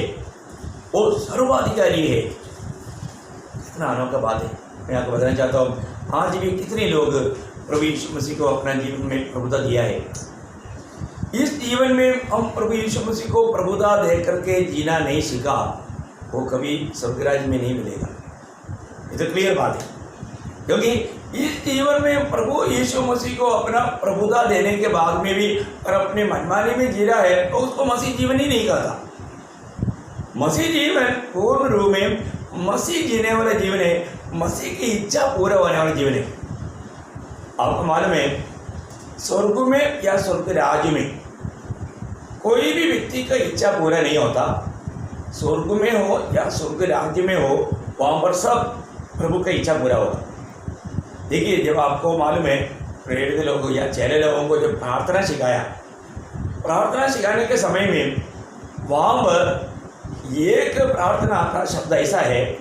वो सर्वाधिकारी है। कितना अनोखा बात है। मैं आपको बताना चाहता हूँ, आज भी कितने लोग प्रभु यीशु मसीह को अपना जीवन में प्रभुता दिया है। इस जीवन में हम प्रभु यीशु मसीह को प्रभुता दे करके जीना नहीं सीखा, वो कभी स्वर्गराज में नहीं मिलेगा। ये तो क्लियर बात है, क्योंकि इस जीवन में प्रभु यीशु मसीह को अपना प्रभुता देने के बाद में भी और अपने मनमानी में जी रहा है, तो उसको मसीह जीवन ही नहीं कहता। मसीह जीवन पूर्ण रूप में मसीह जीने वाला जीवन है, मसीह की इच्छा पूरा होने वाला जीवन है। आपको मालूम है, स्वर्ग में या स्वर्ग राज्य में कोई भी व्यक्ति का इच्छा पूरा नहीं होता। स्वर्ग में हो या स्वर्ग राज्य में हो, वहाँ पर सब प्रभु का इच्छा पूरा होगा। देखिए, जब आपको मालूम है प्रेरित लोगों या चेले लोगों को जब प्रार्थना सिखाने के समय में वहाँ पर एक प्रार्थना का शब्द ऐसा है,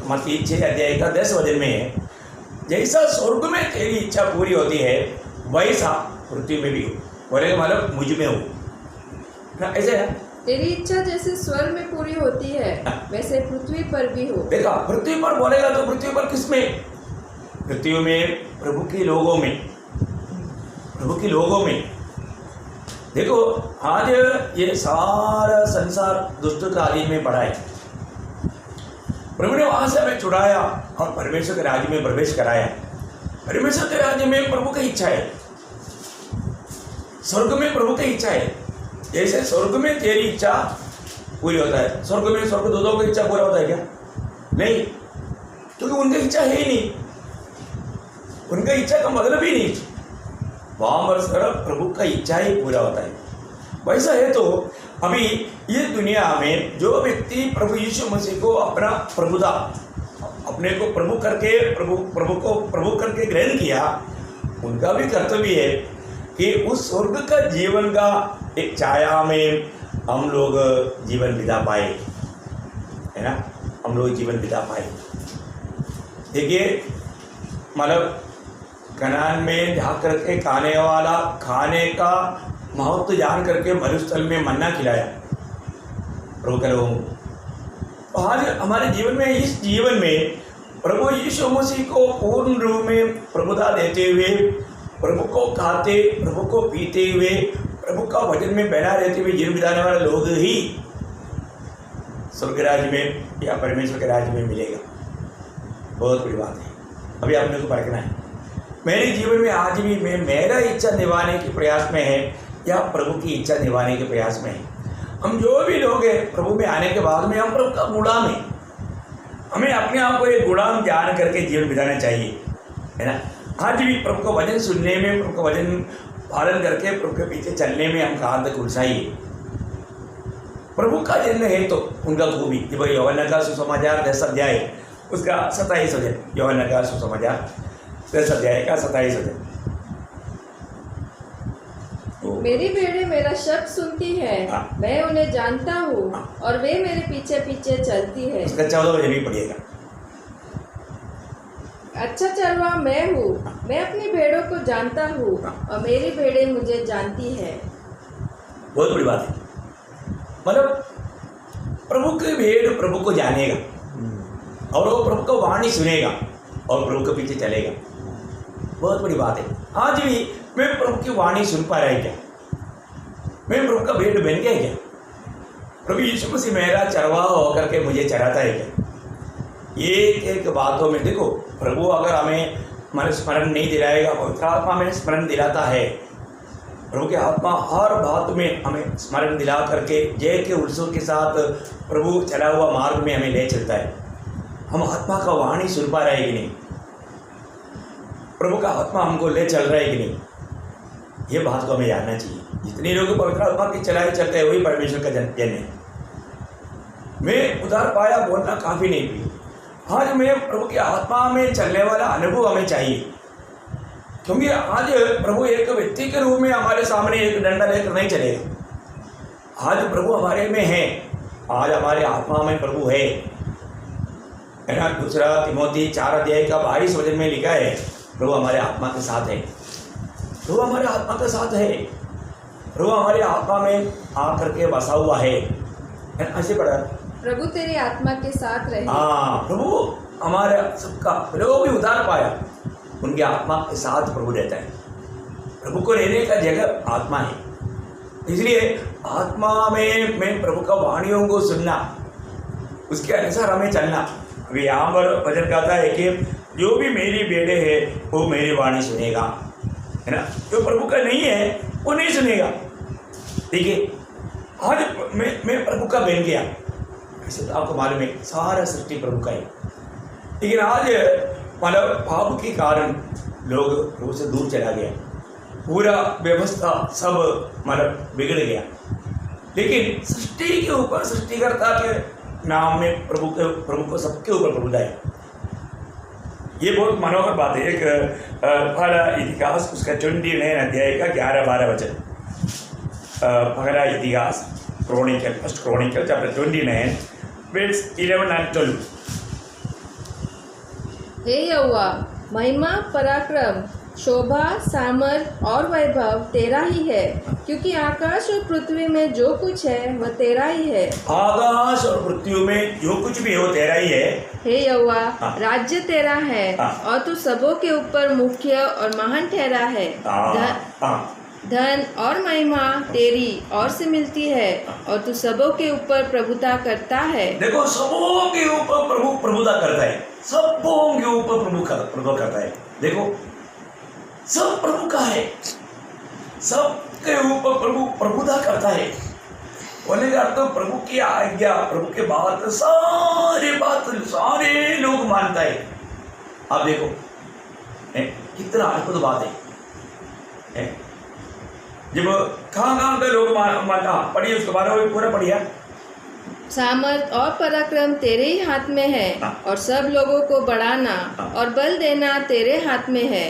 मत्ती 6 अध्याय का 10 वचन में है, जैसा स्वर्ग में तेरी इच्छा पूरी होती है वैसा पृथ्वी में भी हो। बोलेगा मतलब मुझ में हो ना, ऐसे है। तेरी इच्छा जैसे स्वर्ग में पूरी होती है वैसे पृथ्वी पर भी हो। देखा, पृथ्वी पर बोलेगा तो पृथ्वी पर किसमें? पृथ्वी में प्रभु के लोगों में, प्रभु के लोगों में। देखो, आज ये सारा संसार दुष्ट का अधीन में पड़ा है। प्रभु ने वहां से हमें छुड़ाया और परमेश्वर के राज्य में प्रवेश कराया। परमेश्वर के राज्य में प्रभु की इच्छा है, स्वर्ग में प्रभु की इच्छा है। जैसे स्वर्ग में तेरी इच्छा पूरी होता है, स्वर्ग में स्वर्गदूतों की इच्छा पूरा होता है क्या? नहीं, क्योंकि उनकी इच्छा है ही नहीं, उनका इच्छा का मतलब ही नहीं। वहां पर सिर्फ प्रभु का इच्छा ही पूरा होता है। वैसा है तो अभी ये दुनिया में जो व्यक्ति प्रभु यीशु मसीह को अपना प्रभुता, अपने को प्रभु करके प्रभु को प्रभु करके ग्रहण किया, उनका भी कर्तव्य है कि उस स्वर्ग का जीवन का एक छाया में हम लोग जीवन बिता पाए, है ना, हम लोग जीवन बिता पाए। देखिए, मतलब कनान में जा करके खाने का महत्व जान करके मरुस्थल में मन्ना खिलाया प्रभु के लोगों को। आज हमारे जीवन में, इस जीवन में प्रभु यीशु मसीह को पूर्ण रूप में प्रभुता देते हुए, प्रभु को खाते, प्रभु को पीते हुए, प्रभु का वचन में बना रहते हुए जीवन बिताने वाले लोग ही स्वर्ग राज्य में या परमेश्वर के राज्य में मिलेगा। बहुत बड़ी बात है। अभी आपने को परखना है, मेरे जीवन में आज भी मैं मेरा इच्छा निभाने के प्रयास में है या प्रभु की इच्छा निभाने के प्रयास में है। हम जो भी लोग हैं प्रभु में आने के बाद में हम प्रभु का गुलाम है। हमें अपने आप को एक गुलाम जान करके जीवन बिताना चाहिए, है ना। आज भी प्रभु का वचन सुनने में, प्रभु का वचन पालन करके प्रभु के पीछे चलने में हम कहाँ तक उलझाइए। प्रभु का जन्म है तो उनका खूबी, जब यूहन्ना का सुसमाचार 10 अध्याय उसका 27 वचन, यूहन्ना का सुसमाचार 10 अध्याय का 27 वचन। मेरी भेड़ें मेरा शब्द सुनती है, मैं उन्हें जानता हूँ और वे मेरे पीछे पीछे चलती है। उसका 14 वचन भी पढ़िएगा। अच्छा चरवाहा मैं हूँ, मैं अपनी भेड़ों को जानता हूँ और मेरी भेड़ें मुझे जानती है। बहुत बड़ी बात है। मतलब प्रभु की भेड़ प्रभु को जानेगा और वो प्रभु का वाणी सुनेगा और प्रभु के पीछे चलेगा। बहुत बड़ी बात है। आज भी मैं प्रभु की वाणी सुन पा रहा है क्या? मैं प्रभु का भेड़ बन गया क्या? प्रभु यीशु मसीह मेरा चरवाहा होकर के मुझे चराता है क्या? एक एक बातों में देखो, प्रभु अगर हमें मन स्मरण नहीं दिलाएगा, पवित्र आत्मा हमें स्मरण दिलाता है। प्रभु के आत्मा हर बात में हमें स्मरण दिला करके जय के उत्सव के साथ प्रभु चला हुआ मार्ग में हमें ले चलता है। हम आत्मा का वाणी सुन पा रहे हैं कि नहीं? प्रभु का आत्मा हमको ले चल रहा है कि नहीं? ये बात को हमें जानना चाहिए। जितने लोग पवित्र आत्मा के चलाए चलते हैं वही परमेश्वर का जन है। मैं उधार पाया बोलना काफ़ी नहीं भी। आज मैं प्रभु की आत्मा में चलने वाला अनुभव हमें चाहिए, क्योंकि आज प्रभु एक व्यक्ति के रूप में हमारे सामने एक डंडा लेकर नहीं चलेगा। आज प्रभु हमारे में है, आज हमारे आत्मा में प्रभु है ना। दूसरा तिमोथी 4 अध्याय का 22 वचन में लिखा है, प्रभु हमारे आत्मा के साथ है, प्रभु हमारे आत्मा के साथ है, प्रभु हमारे आत्मा में आकर के बसा हुआ है। ऐसे पढ़ा, प्रभु तेरी आत्मा के साथ रहे। हाँ, प्रभु हमारे सबका, जो भी उधार पाया उनकी आत्मा के साथ प्रभु रहता है। प्रभु को रहने का जगह आत्मा है, इसलिए आत्मा में मैं प्रभु का वाणियों को सुनना, उसके अनुसार हमें चलना। अभी यहाँ पर वचन कहता है कि जो भी मेरी बेटे है वो मेरी वाणी सुनेगा, है ना। जो प्रभु का नहीं है वो नहीं सुनेगा। ठीक है, आज मैं प्रभु का बन गया, ऐसे तो आपको मालूम है सारा सृष्टि प्रभु का है, लेकिन आज मतलब पाप के कारण लोग प्रभु से दूर चला गया, पूरा व्यवस्था सब मतलब बिगड़ गया। लेकिन सृष्टि के ऊपर सृष्टिकर्ता के नाम में प्रभु को सबके ऊपर प्रभुता है। ये बहुत मनोहर बात है। एक पहला इतिहास उसका 29 अध्याय का 11-12 वचन, पहला इतिहास Chronicle, first Chronicle chapter 29 verse 11 and 12। हे यहोवा, महिमा, पराक्रम, शोभा, सामर्थ और वैभव तेरा ही है, क्योंकि आकाश और पृथ्वी में जो कुछ है वह तेरा ही है। आकाश और पृथ्वी में जो कुछ भी है वो तेरा ही है। हे यहोवा, हाँ। राज्य तेरा है और तू सबों के ऊपर मुख्य और महान ठहरा है। धन और महिमा तेरी ओर से मिलती है और तू सबों के ऊपर प्रभुता करता है। देखो, सबों के ऊपर प्रभु प्रभुता करता है, सबों के ऊपर प्रभु करता है। देखो, सब प्रभु का है, सबके ऊपर प्रभु प्रभुता करता है। बोले का अर्थ प्रभु की आज्ञा, प्रभु के बात सारे लोग मानता है। आप देखो कितना अद्भुत बात है। जब कहाँ पे लोग मानता, पढ़िए उसके बारे में पूरा पढ़िए। सामर्थ और पराक्रम तेरे ही हाथ में है और सब लोगों को बढ़ाना और बल देना तेरे हाथ में है।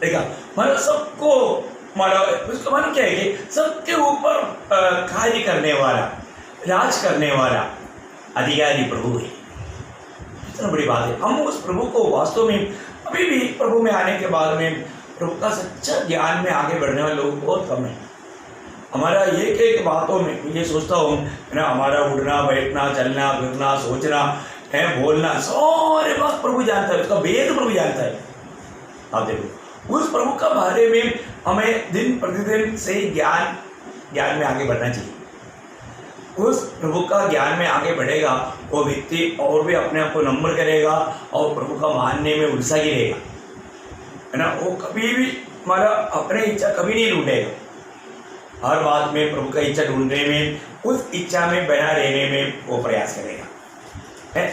देखा, मतलब सबको, मतलब उसका मतलब क्या है कि सबके ऊपर कार्य करने वाला, राज करने वाला अधिकारी प्रभु है। इतना बड़ी बात है। हम उस प्रभु को वास्तव में अभी भी प्रभु में आने के बाद में प्रभु का सच्चा ज्ञान में आगे बढ़ने वाले लोग बहुत कम है। हमारा एक बातों में ये सोचता हूँ ना, हमारा उठना बैठना चलना फिरना सोचना है बोलना सारे बात प्रभु जानता है, उसका भेद प्रभु जानता है। आप देखो, उस प्रभु का बारे में हमें दिन प्रतिदिन से ज्ञान में आगे बढ़ना चाहिए। उस प्रभु का ज्ञान में आगे बढ़ेगा वो व्यक्ति और भी अपने आप को नम्र करेगा और प्रभु का मानने में उत्साह गिरेगा, है ना। वो कभी भी हमारा अपने इच्छा कभी नहीं ढूंढेगा, हर बात में प्रभु का इच्छा ढूंढने में, उस इच्छा में बना रहने में वो प्रयास करेगा।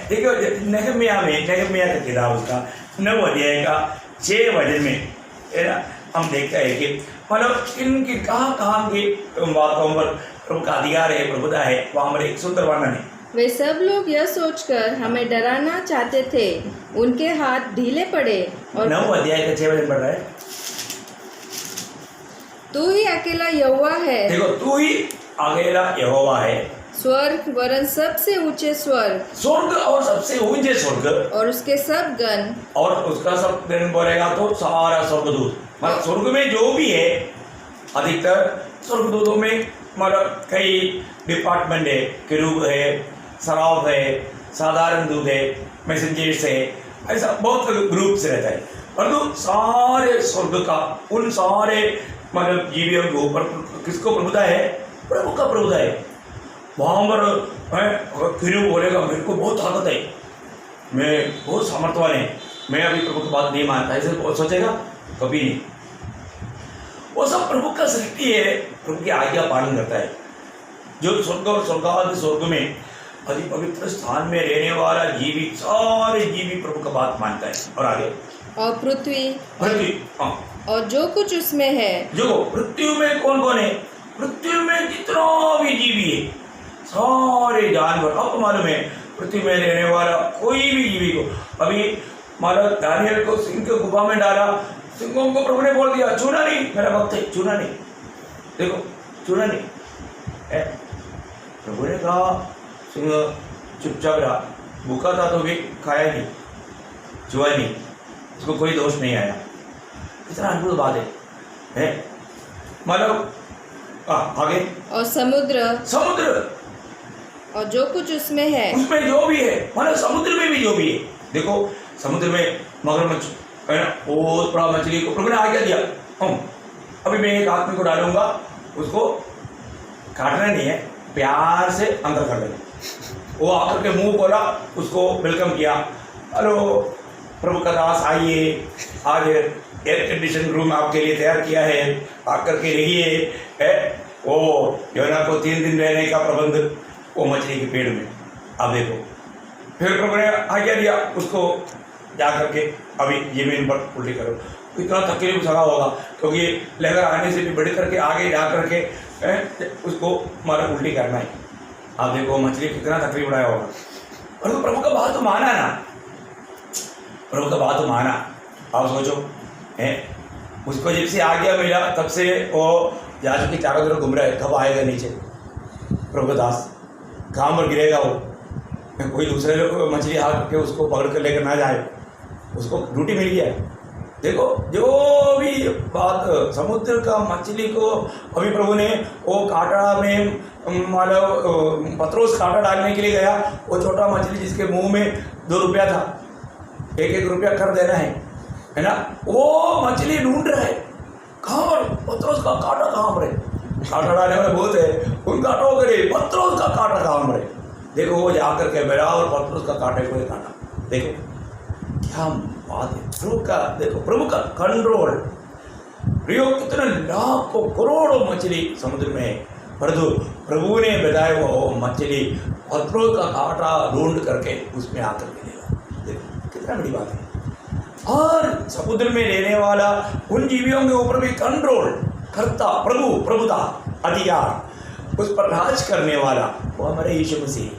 देखो, नहम्याह का किताब उसका 9 अध्याय का 6 वचन में, है ना, हम देखते हैं कि मतलब इनकी कहाँ की बातों पर प्रभु का अधिकार है, प्रभुता है, वहाँ पर एक सुंदर वर्णन है। वे सब लोग यह सोचकर हमें डराना चाहते थे, उनके हाथ ढीले पड़े। और 9 अध्याय का 6 वचन पढ़ रहा है। तू ही अकेला यहोवा है। देखो, तू ही अकेला यहोवा है। स्वर्ग वरन सबसे ऊंचे स्वर्ग और सबसे ऊंचे स्वर्ग और उसके सब गण और उसका सब गण बोलेगा तो सारा स्वर्गदूत, मतलब स्वर्ग में जो भी है, अधिकतर स्वर्गदूतों में मतलब कई डिपार्टमेंट है, किरूब है, सराफ है, साधारण दूत है, मैसेंजर्स है, ऐसा बहुत ग्रुप्स रहता है। परंतु सारे स्वर्ग का उन सारे मतलब जीवियों के ऊपर किसको प्रभुता है? प्रभु का प्रभुता है। वहाँ पर किरूब बोलेगा मेरे को बहुत ताकत है, मैं बहुत सामर्थ्यवान है, मैं अभी प्रभु की बात नहीं मानता, ऐसे बहुत सोचेगा कभी नहीं। वो सब प्रभु का सृष्टि है, प्रभु की आज्ञा पालन करता है। जो स्वर्ग और स्वर्गादि स्वर्ग में अति पवित्र स्थान में रहने वाला जीवी, सारे जीवी प्रभु का बात मानता है। और आगे और पृथ्वी हाँ, और जो कुछ उसमें है। जो पृथ्वी में कौन कौन है? पृथ्वी में जितना भी जीवी है सारे जानवर, आपको मालूम है पृथ्वी में रहने वाला कोई भी जीवी को, अभी मान लो दानियल को सिंह के गुफा में डाला, सिंहों को प्रभु ने बोल दिया छूना नहीं, मेरा भक्त है, छूना नहीं, देखो छूना नहीं है। प्रभु ने कहा सिंह चुपचाप रहा, भूखा था तो भी खाया नहीं, छुआ नहीं, उसको कोई दोष नहीं आया। कितना अद्भुत बात है मतलब आगे। और समुद्र और जो कुछ उसमें है, उसमें जो भी है, मतलब समुद्र में भी जो भी है, देखो समुद्र में मगरमच्छ है ना, बहुत बड़ा मछली को प्रभु ने आज्ञा दिया, अभी मैं एक आदमी को डालूंगा, उसको काटना नहीं है, प्यार से अंदर कर देना। वो आकर के मुंह खोला, उसको वेलकम किया, हेलो प्रभु का दास आइए, आज एयर कंडीशन रूम आपके लिए तैयार किया है, आकर के रहिए है। वो योना को 3 दिन रहने का प्रबंध वो मछली के पेड़ में, अब देखो फिर प्रभु ने आज्ञा दिया उसको जा करके अभी जमीन पर उल्टी करो। इतना तकलीफ सगा होगा क्योंकि लहर आने से भी बढ़ करके आगे जा करके उसको मारा उल्टी करना है। आप देखो मछली कितना तकलीफ उड़ाया होगा, और तो प्रभु का बात तो माना ना, प्रभु का बात तो माना। आप सोचो है, उसको जब से आज्ञा मिला तब से वो याजक के चारों तरफ घूम रहा है, कब आएगा नीचे प्रभु दास, कहाँ पर गिरेगा वो, कोई दूसरे लोग मछली हाथ के उसको पकड़ कर लेकर ना जाए, उसको ड्यूटी मिल गया है। देखो जो भी बात समुद्र का मछली को अभी प्रभु ने वो कांटा में मतलब पत्रोस कांटा डालने के लिए गया, वो छोटा मछली जिसके मुंह में 2 रुपया था, 1-1 रुपया कर देना है ना, वो मछली ढूंढ रहा है, कहाँ पर पत्रोस का कांटा कहाँ पर है, कांटा डालने वाले बहुत है, उन कांटों के लिए पत्रोस का कांटा कहाँ पर है। देखो वो जाकर के मेरा और पत्रोस का कांटे को काटा, देखो क्या बात है प्रभु का, देखो प्रभु का कंट्रोल। प्रियो कितने लाखों करोड़ों मछली समुद्र में है, परंतु प्रभु ने बताया वो मछली पत्रोस का कांटा ढूंढ करके उसमें आकर मिलेगा। देखो कितना बड़ी बात है। और समुद्र में रहने वाला उन जीवियों के ऊपर भी कंट्रोल करता प्रभुता अधिकार उस पर राज करने वाला वो हमारे यीशु मसीह,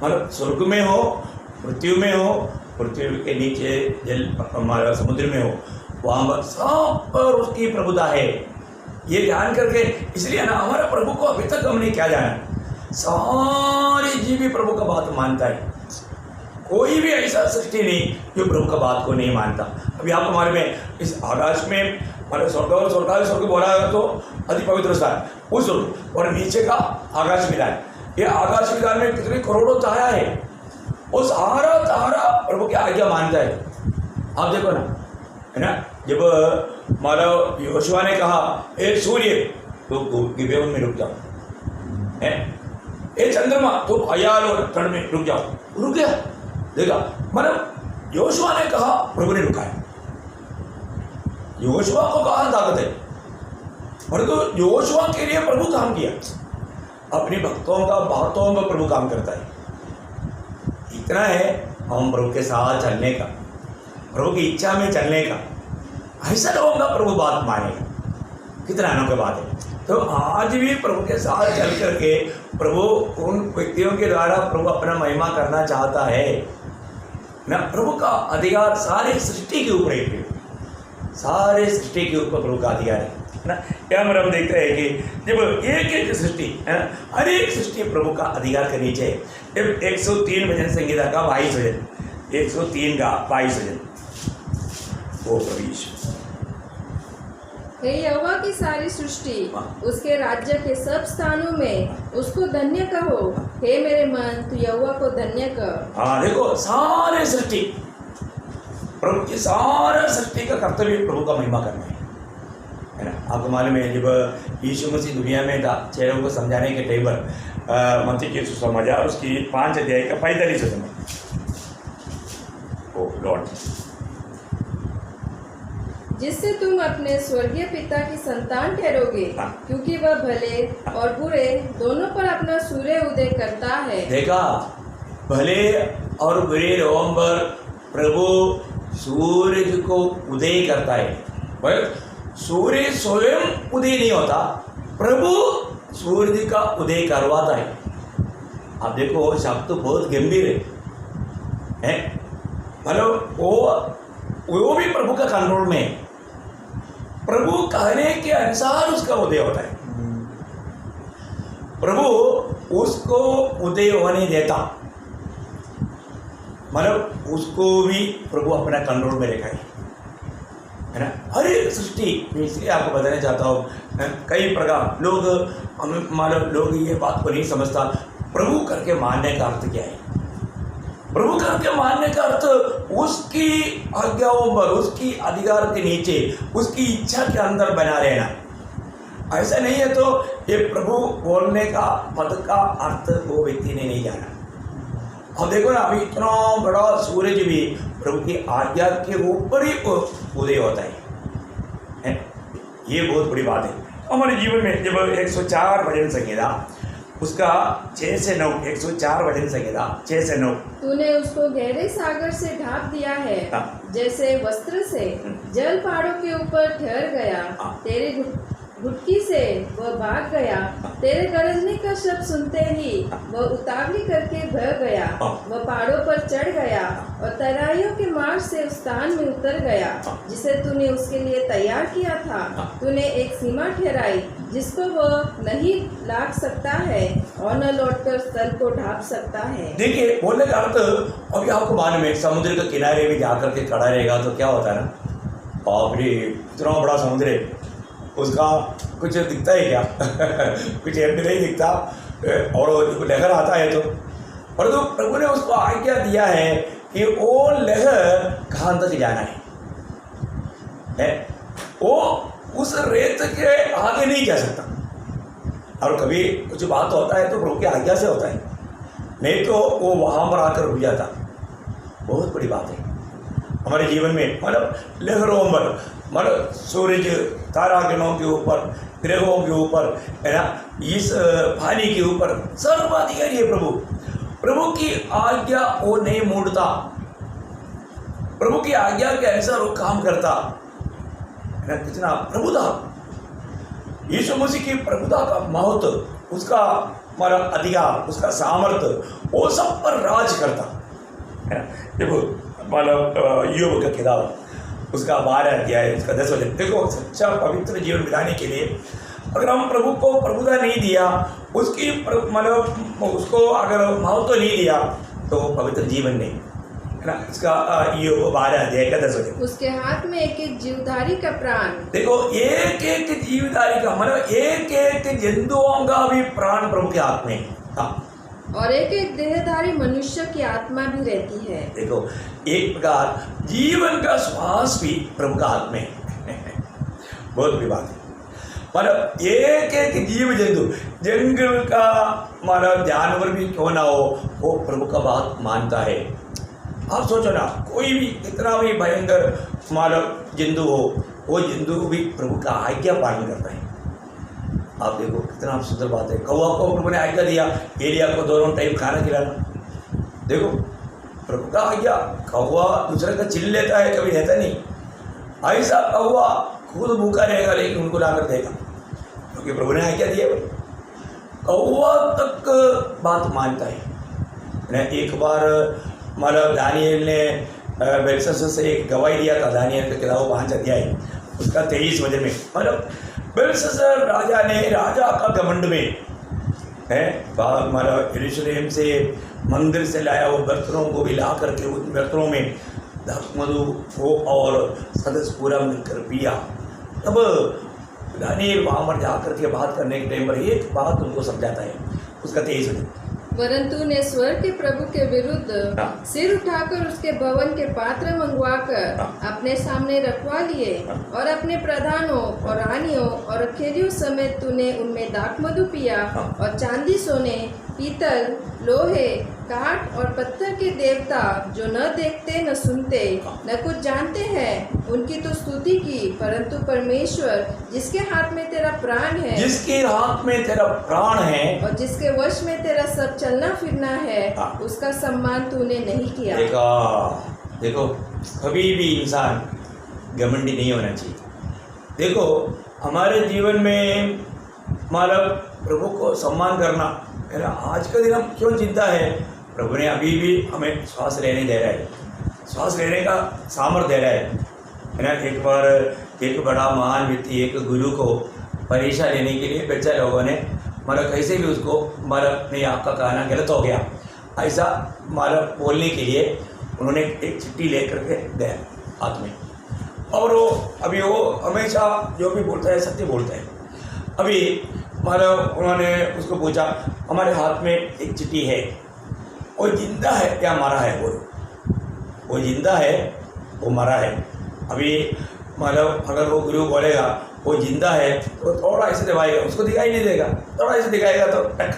मतलब स्वर्ग में हो, पृथ्वी में हो, पृथ्वी के नीचे जल हमारा समुद्र में हो, वहाँ पर सब पर उसकी प्रभुता है। ये जान करके इसलिए ना हमारे प्रभु को अभी तक हमने क्या जाना, सारे जीवी प्रभु का बात मानता है, कोई भी ऐसा सृष्टि नहीं जो प्रभु का बात को नहीं मानता। अभी आपको मालूम है इस आकाश में हमारे स्वर्ग बोला तो अति पवित्र स्थान, उस स्वर्ग और नीचे का आकाश विधान, ये आकाश विधान में कितने करोड़ों तारा है, वो सारा तारा प्रभु की आज्ञा मानता है। आप देखो ना, है ना, जब मानव योशुआ ने कहा ए सूर्य तो गिबेवन में रुक जाओ, है ए चंद्रमा तो अयाल और ठंड में रुक जाओ, रुक गया। देखा मतलब योशुआ ने कहा प्रभु ने रुका है, योशुआ को कहा ताकत है, परंतु योशुआ के लिए प्रभु काम किया, अपनी भक्तों का बातों में प्रभु काम करता है। इतना है हम प्रभु के साथ चलने का, प्रभु की इच्छा में चलने का, ऐसा लोगों का प्रभु बात मानेगा, कितना अनोखी बात है। तो आज भी प्रभु के साथ चल करके प्रभु उन व्यक्तियों के द्वारा प्रभु अपना महिमा करना चाहता है ना। प्रभु का अधिकार सारे सृष्टि के ऊपर है, सारे सृष्टि के ऊपर प्रभु का अधिकार है ना। यहाँ पर हम देखते हैं कि जब एक एक सृष्टि है ना, हर एक सृष्टि प्रभु का अधिकार के नीचे है। 103 भजन संगीता का 22 भजन, 103 का 22 भजन, वो प्रवेश हे यहोवा की सारी सृष्टि, उसके राज्य के सब स्थानों में उसको धन्य कहो। हे मेरे मन, तू यहोवा को धन्य कर। हाँ देखो सारे सृष्टि, प्रभु की सारा सृष्टि का कर्तव्य प्रभु का महिमा करना है ना। आपको मालूम है जब यीशु मसीह दुनिया में था, चेहरों को समझाने के टाइम पर मत्ती की सुसमाचार उसकी 5 अध्याय का 45 वचन, ओ लॉर्ड, जिससे तुम अपने स्वर्गीय पिता की संतान ठहरोगे, हाँ। क्योंकि वह भले और बुरे दोनों पर अपना सूर्य उदय करता है। देखा, भले और बुरे लोगों पर प्रभु सूर्य को उदय करता है। भाई सूर्य स्वयं उदय नहीं होता, प्रभु सूर्य का उदय करवाता है। आप देखो शब्द तो बहुत गंभीर है मतलब वो भी प्रभु का कंट्रोल में है। प्रभु कहने के अनुसार उसका उदय होता है। प्रभु उसको उदय होने देता, मतलब उसको भी प्रभु अपना कंट्रोल में रखा है ना। हर एक सृष्टि मैं इसलिए आपको बताना चाहता हूँ, कई प्रकार लोग मानो लोग ये बात को नहीं समझता प्रभु करके मानने का अर्थ क्या है। प्रभु करके मानने का अर्थ उसकी आज्ञाओं पर, उसकी अधिकार के नीचे, उसकी इच्छा के अंदर बना रहना। ऐसा नहीं है तो ये प्रभु बोलने का पद का अर्थ वो व्यक्ति ने नहीं जाना। अब देखो ना, अभी इतना बड़ा सूरज भी प्रभु की आज्ञा के ऊपर ही उदय होता है? ये बहुत बड़ी बात है हमारे जीवन में। जब 104 भजन संहिता उसका 6 से 9, 104 भजन संहिता 6 से 9, तूने उसको गहरे सागर से ढांप दिया है, जैसे वस्त्र से जल पहाड़ों के ऊपर ठहर गया। तेरे घुटकी से वह भाग गया, तेरे गरजने का शब्द सुनते ही वह उतावली करके भाग गया। वह पहाड़ों पर चढ़ गया और तराइयों के मार्ग से उस स्थान में उतर गया जिसे तूने उसके लिए तैयार किया था। तूने एक सीमा ठहराई जिसको वह नहीं लाग सकता है और न लौटकर स्थल को ढांप सकता है। देखिए बोलने का अर्थ, अभी आपको मालूम है समुद्र के किनारे भी जाकर के खड़ा रहेगा तो क्या होता है ना, बाप रे इतना बड़ा समुद्र है, उसका कुछ दिखता है क्या? कुछ एंड नहीं दिखता, और लहर आता है तो, परंतु प्रभु ने उसको आज्ञा दिया है कि वो लहर कहाँ तक जाना है? वो उस रेत के आगे नहीं जा सकता। और कभी कुछ बात होता है तो प्रभु की आज्ञा से होता है, नहीं तो वो वहाँ पर आकर रुक जाता। बहुत बड़ी बात है हमारे जीवन में, मतलब लहरों पर, मतलब सूरज तारागणों के ऊपर, ग्रहों के ऊपर, है ना, इस पानी के ऊपर सर्वाधिकारी है प्रभु। प्रभु की आज्ञा वो नहीं मोड़ता, प्रभु की आज्ञा के अनुसार वो काम करता है ना। कितना प्रभुता, यीशु मसीह की प्रभुता का महत्व, उसका हमारा अधिकार, उसका सामर्थ्य, वो सब पर राज करता है ना। देखो मतलब योग का किताब उसका 12 अध्याय उसका 10 वचन, देखो सच्चा पवित्र जीवन बिताने के लिए अगर हम प्रभु को प्रभुता नहीं दिया, उसकी मतलब उसको अगर महत्व नहीं दिया तो पवित्र जीवन नहीं है ना। इसका योग 12 अध्याय का 10 वचन, उसके हाथ में एक एक जीवधारी का प्राण। देखो एक एक जीवधारी का मतलब एक एक जंतुओं का भी प्राण प्रभु के हाथ में था, और एक एक देहधारी मनुष्य की आत्मा भी रहती है। देखो एक प्रकार जीवन का श्वास भी प्रभु का हाथ में है। बहुत बड़ी बात है, मतलब एक एक जीव जंतु, जंगल का मतलब जानवर भी क्यों ना हो वो प्रभु का बात मानता है। आप सोचो ना, कोई भी कितना भी भयंकर मानव जंतु हो, वो जंतु भी प्रभु का आज्ञा पालन करता है। आप देखो कितना सुंदर बात है, कौवा को प्रभु ने आज्ञा दिया एलिया को दोनों टाइम खाना खिलाना। देखो प्रभु का आज्ञा, कौवा दूसरे का चिल्ल लेता है, कभी रहता नहीं। ऐसा कौवा खुद भूखा रहेगा लेकिन उनको लाकर देगा, क्योंकि प्रभु ने आज्ञा दिया। कौवा तक बात मानता है। एक बार मतलब दानियल ने बेलशस्सर से एक गवाही दिया था, दानियल का किताब 5 अध्याय उसका 23 वचन में, मतलब बेलशस्सर राजा ने राजा का घमंड में है मतलब यरूशलेम से मंदिर से लाया वो बर्तनों को भी ला करके उन बर्तनों में मधु हो और सदस्य पूरा मिलकर पिया। तब दानियल वहाँ पर जाकर के बात करने के टाइम पर एक बात उनको समझाता है, उसका 23 वचन, वरन तूने स्वर्ग के प्रभु के विरुद्ध सिर उठाकर उसके भवन के पात्र मंगवाकर अपने सामने रखवा लिए, और अपने प्रधानों और रानियों और अखेरियों समेत तूने उनमें दाखमधु पिया, और चांदी, सोने, पीतल, लोहे, काठ और पत्थर के देवता जो न देखते न सुनते न कुछ जानते हैं उनकी तो स्तुति की, परंतु परमेश्वर जिसके हाथ में तेरा प्राण है, जिसके हाथ में तेरा प्राण है और जिसके वश में तेरा सब चलना फिरना है, उसका सम्मान तूने नहीं किया। देखो कभी भी इंसान घमंडी नहीं होना चाहिए। देखो हमारे जीवन में हमारा प्रभु को सम्मान करना है ना। आज का दिन हम क्यों चिंता है? प्रभु ने अभी भी हमें श्वास लेने दे रहा है, श्वास लेने का सामर्थ्य दे रहा है ना। एक बार एक बड़ा महान व्यक्ति, एक गुरु को परीक्षा लेने के लिए बच्चा लोगों ने मतलब कैसे भी उसको मतलब नहीं आपका कहना गलत हो गया ऐसा मतलब बोलने के लिए उन्होंने एक चिट्ठी ले करके दिया हाथ में। और वो अभी वो हमेशा जो भी बोलता है सत्य बोलता है। अभी मतलब उन्होंने उसको पूछा हमारे हाथ में एक चिट्ठी है, वो जिंदा है या मरा है? बोलो, वो जिंदा है वो मरा है। अभी मतलब अगर वो गुरु बोलेगा वो जिंदा है तो थोड़ा ऐसे दिखाएगा, उसको दिखाई नहीं देगा, थोड़ा ऐसे दिखाएगा तो टक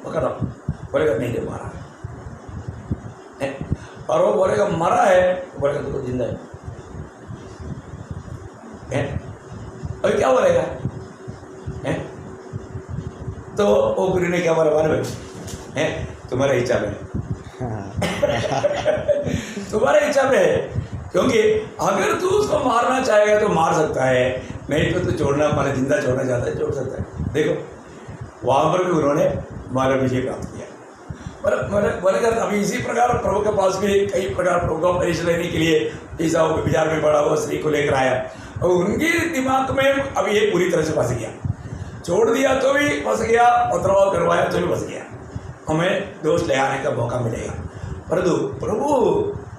पकड़ बोलेगा नहीं दे मरा है। और वो बोलेगा मरा है, बोलेगा तो जिंदा है। अभी क्या बोलेगा है? तो वो गुरु ने क्या बोला मालूम है? तुम्हारा इच्छा में तुम्हारा इच्छा में है, क्योंकि अगर तू उसको मारना चाहेगा तो मार सकता है, नहीं तो तू छोड़ना माने जिंदा छोड़ना चाहता है छोड़ सकता है। देखो वहाँ पर भी उन्होंने मानव विजय प्राप्त किया। पर बोलेगा अभी इसी प्रकार प्रभु के पास भी कई प्रकार प्रभु का परीक्षा लेने के लिए ऐसा विचार में पड़ा हुआ स्त्री को लेकर आया और उनके दिमाग में अभी ये पूरी तरह से फंस गया। छोड़ दिया तो भी फंस गया, पथराव करवाया तो भी फंस गया। हमें दोष ले आने का मौका मिलेगा, परंतु प्रभु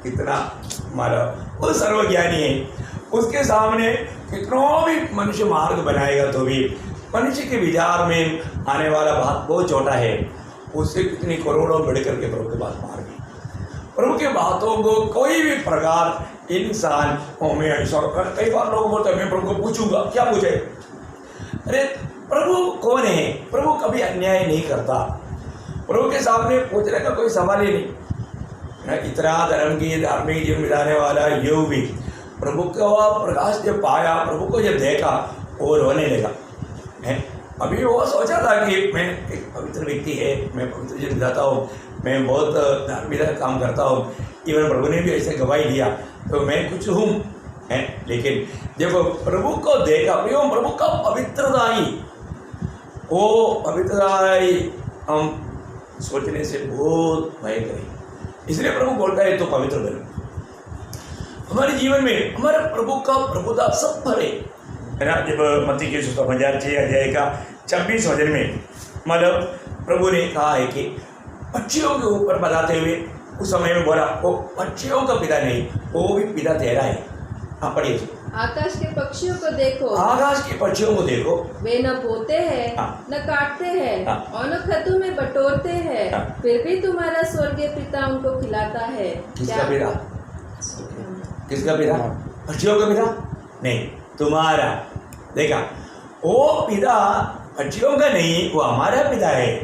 कितना मानव वो सर्वज्ञानी है, उसके सामने कितना भी मनुष्य मार्ग बनाएगा तो भी मनुष्य के विचार में आने वाला बात बहुत छोटा है, उससे कितनी करोड़ों बढ़ करके प्रभु के पास मार्ग है। प्रभु के बातों को कोई भी प्रकार इंसान में ऐसा कई बार लोग बोलते हैं मैं प्रभु को पूछूंगा, क्या पूछे? अरे प्रभु कौन है? प्रभु कभी अन्याय नहीं करता, प्रभु के सामने पूछने का कोई सवाल ही नहीं। इतना धर्म की धार्मिक जीवन बिताने वाला योग भी प्रभु का प्रकाश जब पाया, प्रभु को जब देखा वो रोने लगा है। अभी वो सोचा था कि मैं एक पवित्र व्यक्ति है, मैं पवित्र जीवन बिताता हूँ, मैं बहुत धार्मिक काम करता हूँ, इवन प्रभु ने भी ऐसे गवाही दिया तो मैं कुछ हूँ है। लेकिन जब प्रभु को देखा, प्रभु का पवित्रता ही वो पवित्रता ही हम सोचने से बहुत भय करें, इसलिए प्रभु बोलता है तो पवित्र बनो। हमारे जीवन में हमारे प्रभु का प्रभुता सब भरे है ना। जब मत्ती के सुसमाचार 6 अध्याय का 26 वचन में मतलब प्रभु ने कहा है कि पक्षियों के ऊपर बताते हुए उस समय में बोला वो पक्षियों का पिता नहीं, वो भी पिता तेरा है। हाँ पढ़िए। आकाश के पक्षियों को देखो, आकाश के पक्षियों को देखो, वे न बोते हैं हाँ। न काटते हैं हाँ। और न खतों में बटोरते हैं, हाँ। फिर भी तुम्हारा स्वर्गीय पिता उनको खिलाता है। किसका पिता? किसका पिता? पक्षियों का पिता नहीं, तुम्हारा। देखा वो पिता पक्षियों का नहीं, वो हमारा पिता है,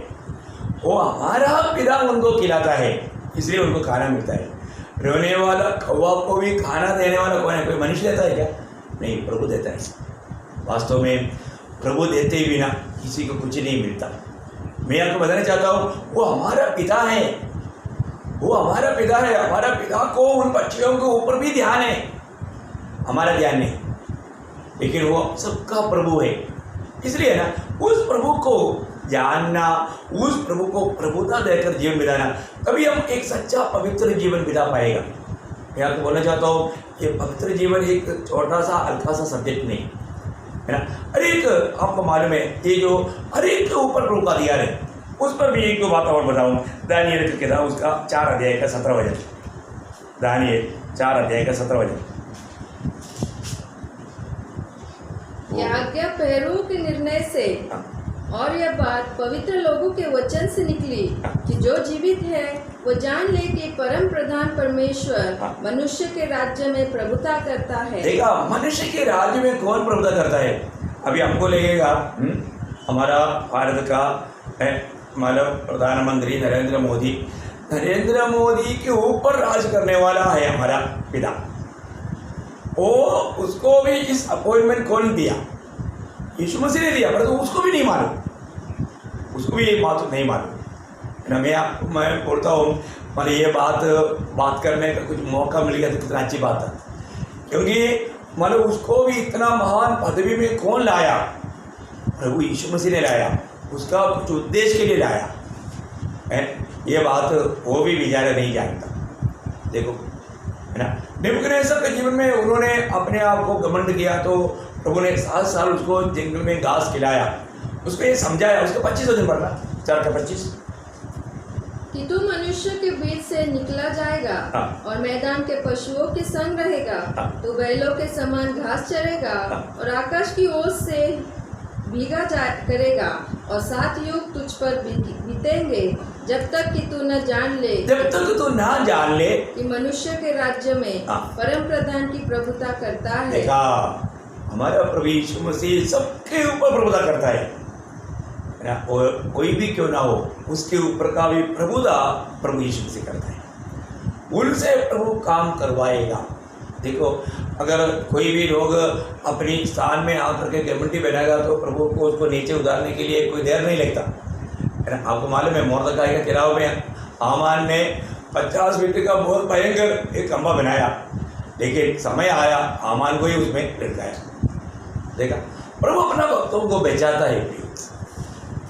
वो हमारा पिता उनको खिलाता है, इसलिए उनको खाना मिलता है। रोने वाला कौवा को भी खाना देने वाला कौन है? कोई मनुष्य देता है क्या? नहीं, प्रभु देता है। वास्तव में प्रभु देते ही बिना किसी को कुछ नहीं मिलता। मैं आपको बताना चाहता हूँ वो हमारा पिता है, वो हमारा पिता है। हमारा पिता को उन पक्षियों के ऊपर भी ध्यान है, हमारा ध्यान नहीं, लेकिन वो सबका प्रभु है। इसलिए ना उस प्रभु को जानना, उस प्रभु को प्रभुता देकर जीवन बिताना, तभी हम एक सच्चा पवित्र जीवन बिता पाएगा। मैं आपको बोलना चाहता हूँ ये पवित्र जीवन एक छोटा सा हल्का सा सब्जेक्ट नहीं है ना। हर एक आपको मालूम है ये जो हर एक के ऊपर प्रभु का अधिकार है, उस पर भी एक दो बात और बताऊँ। दानियल की किताब उसका 4 अध्याय का 17 वचन, दानियल 4 अध्याय का 17 वचन। यह आज्ञा पैरों के निर्णय से और यह बात पवित्र लोगों के वचन से निकली कि जो जीवित है वो जान ले कि परम प्रधान परमेश्वर मनुष्य के राज्य में प्रभुता करता है। देखा, मनुष्य के राज्य में कौन प्रभुता करता है? अभी हमको लगेगा हमारा भारत का मतलब प्रधानमंत्री नरेंद्र मोदी के ऊपर राज करने वाला है हमारा पिता। वो उसको भी इस अपॉइंटमेंट कौन दिया? यीशु मसीह ने दिया, परंतु उसको भी नहीं मालूम, उसको भी ये बात नहीं मालूम है ना। मैं बोलता हूँ मतलब ये बात करने का कुछ मौका मिल गया तो कितना अच्छी बात है, क्योंकि मतलब उसको भी इतना महान पदवी में कौन लाया? प्रभु यीशु मसीह ने लाया, उसका कुछ उद्देश्य के लिए लाया है। ये बात वो भी बेचारा नहीं जानता। देखो है ना, नेबूकदनेस्सर के जीवन में उन्होंने अपने आप को घमंड किया तो प्रभु ने 7 साल उसको जंगल में घास खिलाया, उसको ये समझाया। उसके 25 दिन पढ़ना 4 का 25 कि तू मनुष्य के बीच से निकला जाएगा और मैदान के पशुओं के संग रहेगा। तू बैलों के समान घास चरेगा और आकाश की ओस से भीगा करेगा और 7 युग तुझ पर बीतेंगे जब तक कि तू न जान ले कि मनुष्य के राज्य में परम प्रधान की प्रभुता करता है। देखा, हमारा प्रभु यीशु मसीह सबके ऊपर प्रभुता करता है ना, और कोई भी क्यों ना हो उसके ऊपर का भी प्रभुता प्रभु यीशु मसीह करता है। उनसे प्रभु काम करवाएगा। देखो, अगर कोई भी लोग अपनी स्थान में आकर के घमंडी बनाएगा तो प्रभु को उसको नीचे उतारने के लिए कोई देर नहीं लगता है ना। आपको मालूम है मोर्दकाई के किराव में हामान ने 50 फीट का बहुत भयंकर एक खंभा बनाया, लेकिन समय आया हामान को ही उसमें लटकाया। देखा, प्रभु अपना भक्तों को बचाता है।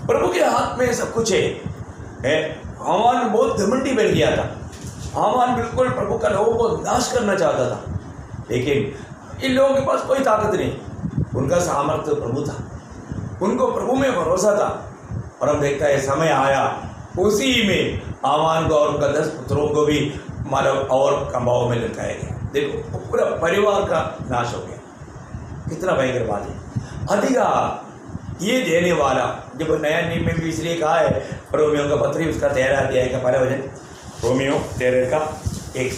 प्रभु के हाथ में सब कुछ है। हामान बहुत घमंडी बन गया था। हामान बिल्कुल प्रभु का लोगों को नाश करना चाहता था, लेकिन इन लोगों के पास कोई ताकत नहीं। उनका सामर्थ्य प्रभु था, उनको प्रभु में भरोसा था। और हम देखता है समय आया, उसी में हामान को और उनका 10 पुत्रों को भी मानव और खंभाओं में लटकाया गया। देखो, पूरा परिवार का नाश हो गया। कितना भयंकर बात है। अधिकार ये देने वाला, जब नया नियम में भी इसलिए कहा है, रोमियो का पत्र उसका 13 अध्याय का 12 वचन, रोमियो 13 का 1।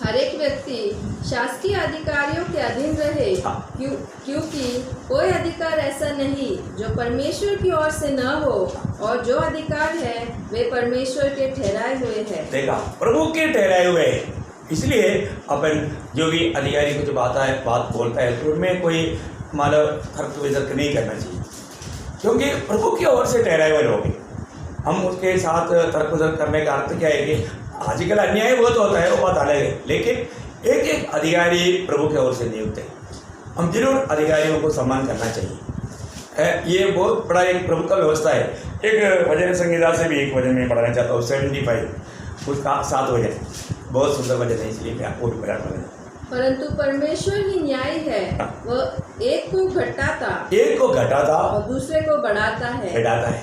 हर एक व्यक्ति शासकीय अधिकारियों के अधीन रहे, क्योंकि कोई अधिकार ऐसा नहीं जो परमेश्वर की ओर से न हो, और जो अधिकार है वे परमेश्वर के ठहराए हुए हैं। देखा, प्रभु के ठहराए हुए हैं। इसलिए अपन जो भी अधिकारी कुछ बात बोलता है तो उनमें कोई मानव तर्क वितर्क नहीं करना चाहिए, क्योंकि प्रभु की ओर से ठहराए हुए लोग हैं। हम उसके साथ तर्क वितर्क करने का अर्थ क्या है कि आजकल अन्याय बहुत होता है, वो बात अलग है, लेकिन एक एक अधिकारी प्रभु की ओर से नियुक्त है। हम जरूर अधिकारियों को सम्मान करना चाहिए। ये बहुत बड़ा एक प्रभु का व्यवस्था है। एक भजन संहिता से भी एक वचन में पढ़ना चाहता हूँ, 75 उसका 7 वचन, बहुत सुंदर वचन है, इसलिए मैं आपको भी पढ़ा रहा हूँ। परंतु परमेश्वर ही न्यायी है, वह एक को घटाता और दूसरे को बढ़ाता है।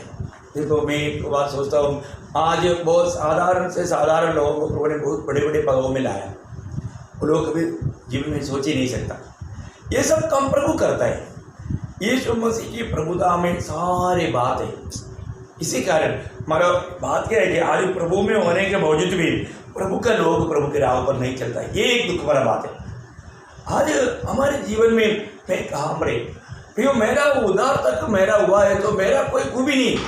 देखो, मैं एक बात सोचता हूँ, आज बहुत साधारण से साधारण लोगों को प्रभु ने बहुत बड़े बड़े पदों में लाया। वो लोग कभी जीवन में सोच ही नहीं सकता। ये सब काम प्रभु करता है। यीशु मसीह की प्रभुता में सारे बात है। इसी कारण हमारा बात क्या है कि आज प्रभु में होने के बावजूद भी प्रभु का लोग प्रभु के राह पर नहीं चलता है। ये एक दुख भरा बात है। आज हमारे जीवन में मैं कहाँ मरे प्रियो, मेरा उद्धार तक मेरा हुआ है तो मेरा कोई खूबी नहीं,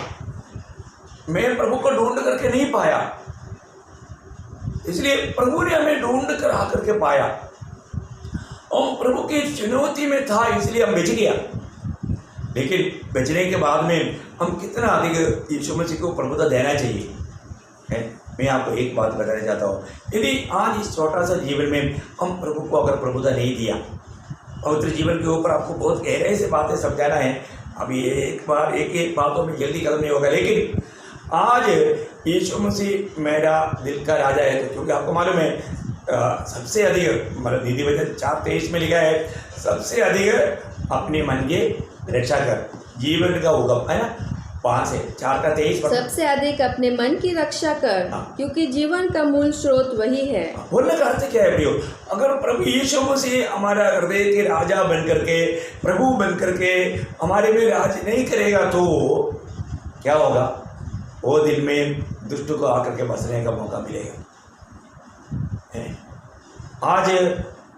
मैं प्रभु को ढूंढ करके नहीं पाया, इसलिए प्रभु ने हमें ढूंढ कर आकर के पाया। और प्रभु की चुनौती में था, इसलिए हम बच गया। लेकिन बचने के बाद में हम कितना अधिक यीशु मसीह को प्रभुता देना चाहिए है। मैं आपको एक बात बताना चाहता हूँ, यदि आज इस छोटा सा जीवन में हम प्रभु को अगर प्रभुता नहीं दिया, पवित्र जीवन के ऊपर आपको बहुत गहराई से बातें समझाना है। अभी एक बातों में जल्दी खत्म नहीं होगा, लेकिन आज यीशु मसीह मेरा दिल का राजा है, तो क्योंकि आपको मालूम है सबसे अधिक मतलब नीति वचन 4:23 में लिखा है, सबसे अधिक अपने मन के रक्षा कर, जीवन का उगम है ना, 5 से 4 का 23। सबसे अधिक अपने मन की रक्षा कर, क्योंकि जीवन का मूल स्रोत वही है। बोलने का अर्थ क्या है प्रियो, अगर प्रभु यीशु मसीह हमारा हृदय के राजा बन करके, प्रभु बन करके हमारे में राज नहीं करेगा तो क्या होगा? वो दिल में दुष्ट को आकर के बसने का मौका मिलेगा। आज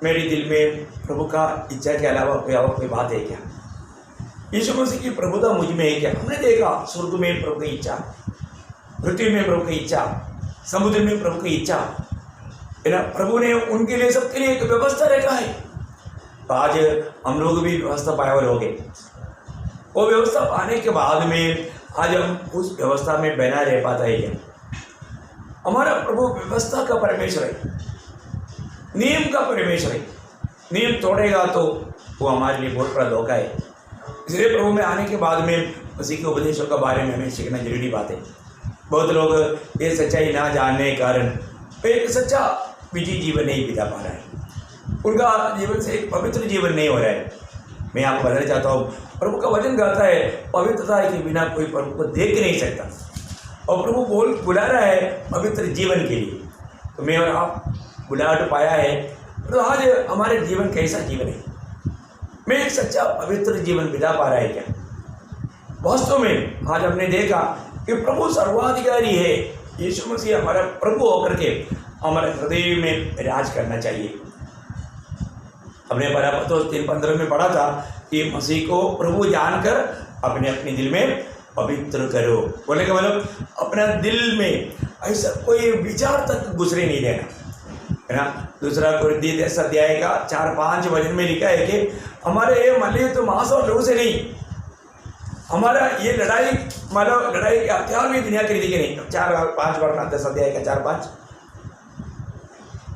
मेरे दिल में प्रभु का इच्छा के अलावा कोई बात है क्या? यीशु मसीह की प्रभुता मुझ में है क्या? हमने देखा स्वर्ग में प्रभु की इच्छा, पृथ्वी में प्रभु की इच्छा, समुद्र में प्रभु की इच्छा है ना। प्रभु ने उनके लिए सबके लिए एक व्यवस्था रखा है। तो आज हम लोग भी व्यवस्था पाए हुए होंगे। वो व्यवस्था पाने के बाद में आज हम उस व्यवस्था में बना रह पाता है क्या? हमारा प्रभु व्यवस्था का परमेश्वर है, नियम का परमेश्वर है। नियम तोड़ेगा तो वो हमारे लिए बहुत बड़ा धोखा है। इसलिए प्रभु में आने के बाद में मसीह के उपदेशों के बारे में हमें सीखना जरूरी बात है। बहुत लोग ये सच्चाई ना जानने के कारण एक सच्चा विजयी जीवन नहीं बिता पा रहा है, उनका जीवन से एक पवित्र जीवन नहीं हो रहा है। मैं आपको बताना चाहता हूँ, प्रभु का वचन कहता है पवित्रता के बिना कोई प्रभु को देख नहीं सकता, और प्रभु बुला रहा है पवित्र जीवन के लिए। तो मैं और आप बुलाहट पाया है, तो आज हमारे जीवन कैसा जीवन है? मैं एक सच्चा पवित्र जीवन बिता पा रहा है क्या? वास्तव में आज हमने देखा कि प्रभु सर्वाधिकारी है। यीशु मसीह हमारा प्रभु होकर के हमारे हृदय में राज करना चाहिए। हमने परापत्रोस 3:15 में पढ़ा था कि मसीह को प्रभु जानकर अपने अपने दिल में पवित्र करो। बोले का मतलब अपना दिल में ऐसा कोई विचार तक गुजरे नहीं देना, है ना। दूसरा कोरिन्थियों 10 अध्याय का 4-5 वचन में लिखा है कि हमारे ये मल्ले तो मांस और लहू से नहीं, हमारा ये लड़ाई मतलब लड़ाई के हथियार भी दुनिया के रीति के नहीं। 4-5 वरना 10 अध्याय का 4-5,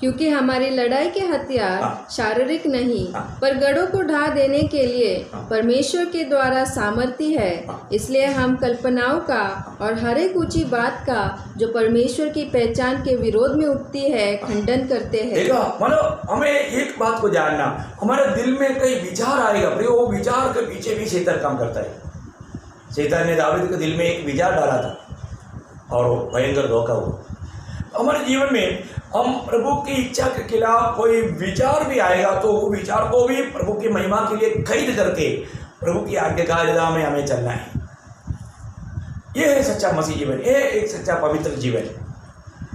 क्योंकि हमारी लड़ाई के हथियार शारीरिक नहीं पर गढ़ों को ढा देने के लिए परमेश्वर के द्वारा सामर्थी है। इसलिए हम कल्पनाओं का और हर एक ऊंची बात का जो परमेश्वर की पहचान के विरोध में उठती है खंडन करते हैं। देखा, मतलब हमें एक बात को जानना, हमारे दिल में कई विचार आएगा, पर वो विचार के पीछे भी शैतान काम करता है। शैतान ने दाऊद के दिल में एक विचार डाला था और वो भयंकर धोखा हुआ। हमारे जीवन में हम प्रभु की इच्छा के खिलाफ कोई विचार भी आएगा तो वो विचार को भी प्रभु की महिमा के लिए खरीद करके प्रभु की आज्ञाकारिता में हमें चलना है। ये है सच्चा मसीह जीवन, ये एक सच्चा पवित्र जीवन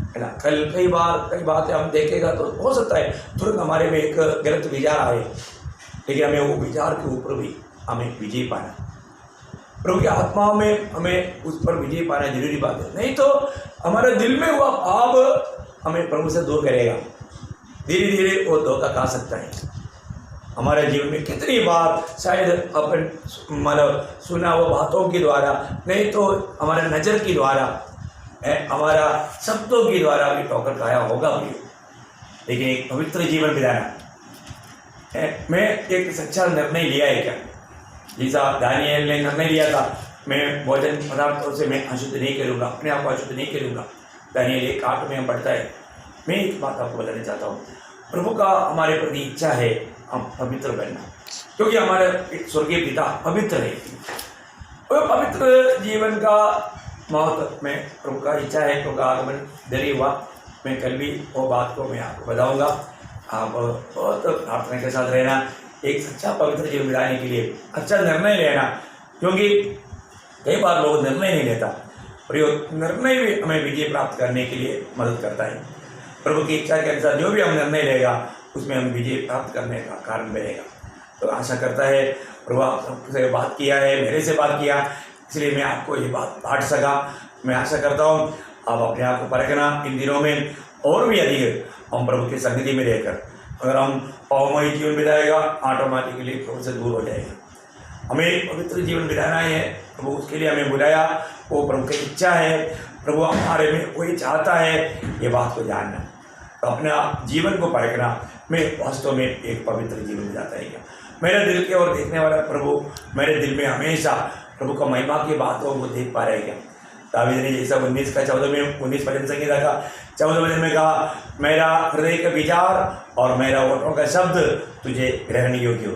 है ना। कई बातें हम देखेगा तो हो सकता है तुरंत हमारे में एक गलत विचार आए, लेकिन हमें वो विचार के ऊपर भी हमें विजय पाना, प्रभु की आत्माओं में हमें उस पर विजय पाना जरूरी बात है। नहीं तो हमारे दिल में हुआ पाप हमें प्रभु से दूर करेगा, धीरे धीरे वो धोखा खा सकता है। हमारे जीवन में कितनी बार शायद अपन मतलब सुना हुआ बातों के द्वारा, नहीं तो हमारे नज़र के द्वारा, हमारा शब्दों के द्वारा भी ठोकर खाया होगा भी, लेकिन एक पवित्र जीवन बिताना मैं एक सच्चा निर्णय लिया है क्या? जैसा दानियल ने निर्णय लिया था, मैं भोजन पदार्थों से मैं अशुद्ध नहीं करूँगा, अपने आप को अशुद्ध नहीं करूँगा। दानियल 1:8 में हम पढ़ता है। मैं एक बात आपको बताना चाहता हूँ, प्रभु का हमारे प्रति इच्छा है हम पवित्र बनना, क्योंकि हमारे एक स्वर्गीय पिता पवित्र है। और पवित्र जीवन का महत्व में प्रभु का इच्छा है, प्रभु का आगमन देरी हुआ। मैं कल भी वो बात को मैं आपको बताऊँगा। आप बहुत प्रार्थना के साथ रहना, एक सच्चा पवित्र जीवन बिताने के लिए अच्छा निर्णय लेना, क्योंकि कई बार लोग निर्णय नहीं लेता और ये निर्णय भी हमें विजय प्राप्त करने के लिए मदद करता है। प्रभु की इच्छा के अनुसार जो भी हम निर्णय लेगा उसमें हम विजय प्राप्त करने का कारण बनेगा। तो आशा करता है प्रभु आपसे बात किया है, मेरे से बात किया, इसलिए मैं आपको ये बात बांट सका। मैं आशा करता हूँ आप अपने आप को परखना इन दिनों में और भी अधिक हम प्रभु की संगति में रहकर, अगर हम पावमयी जीवन बिताएगा ऑटोमेटिकली प्रभु से दूर हो जाएगा। हमें पवित्र जीवन बिताना है, प्रभु उसके लिए हमें बुलाया, वो प्रभु की इच्छा है, प्रभु हमारे में वही चाहता है, ये बात को जानना। तो अपना जीवन को परखना, मैं वास्तव में एक पवित्र जीवन बिताता है क्या? मेरे दिल के और देखने वाला प्रभु मेरे दिल में हमेशा प्रभु का महिमा की बातों को देख पा रहे क्या? दावीद ने जैसा 19 भजन संहिता का 14 भजन में कहा, मेरा हृदय का विचार और मेरा होठों का शब्द तुझे ग्रहण योग्य हो।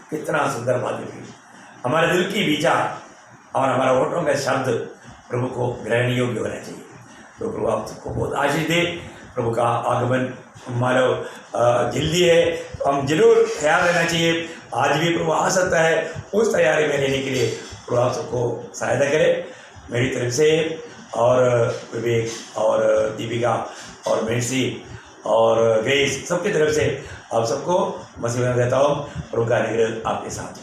कितना सुंदर बात है, हमारे दिल की विचार और हमारा होठों का शब्द प्रभु को ग्रहण योग्य होना चाहिए। तो प्रभु आप सबको बहुत आशीष दे। प्रभु का आगमन हमारा जल्दी है, तो हम जरूर तैयार रहना चाहिए। आज भी प्रभु आ सकता है, उस तैयारी में रहने के लिए प्रभु आप सबको सहायता करे। मेरी तरफ से और विवेक और दीपिका और मेर्सी और ग्रेस सबकी तरफ से आप सबको मसीह में देता हूँ। प्रभु का अनुग्रह आपके साथ।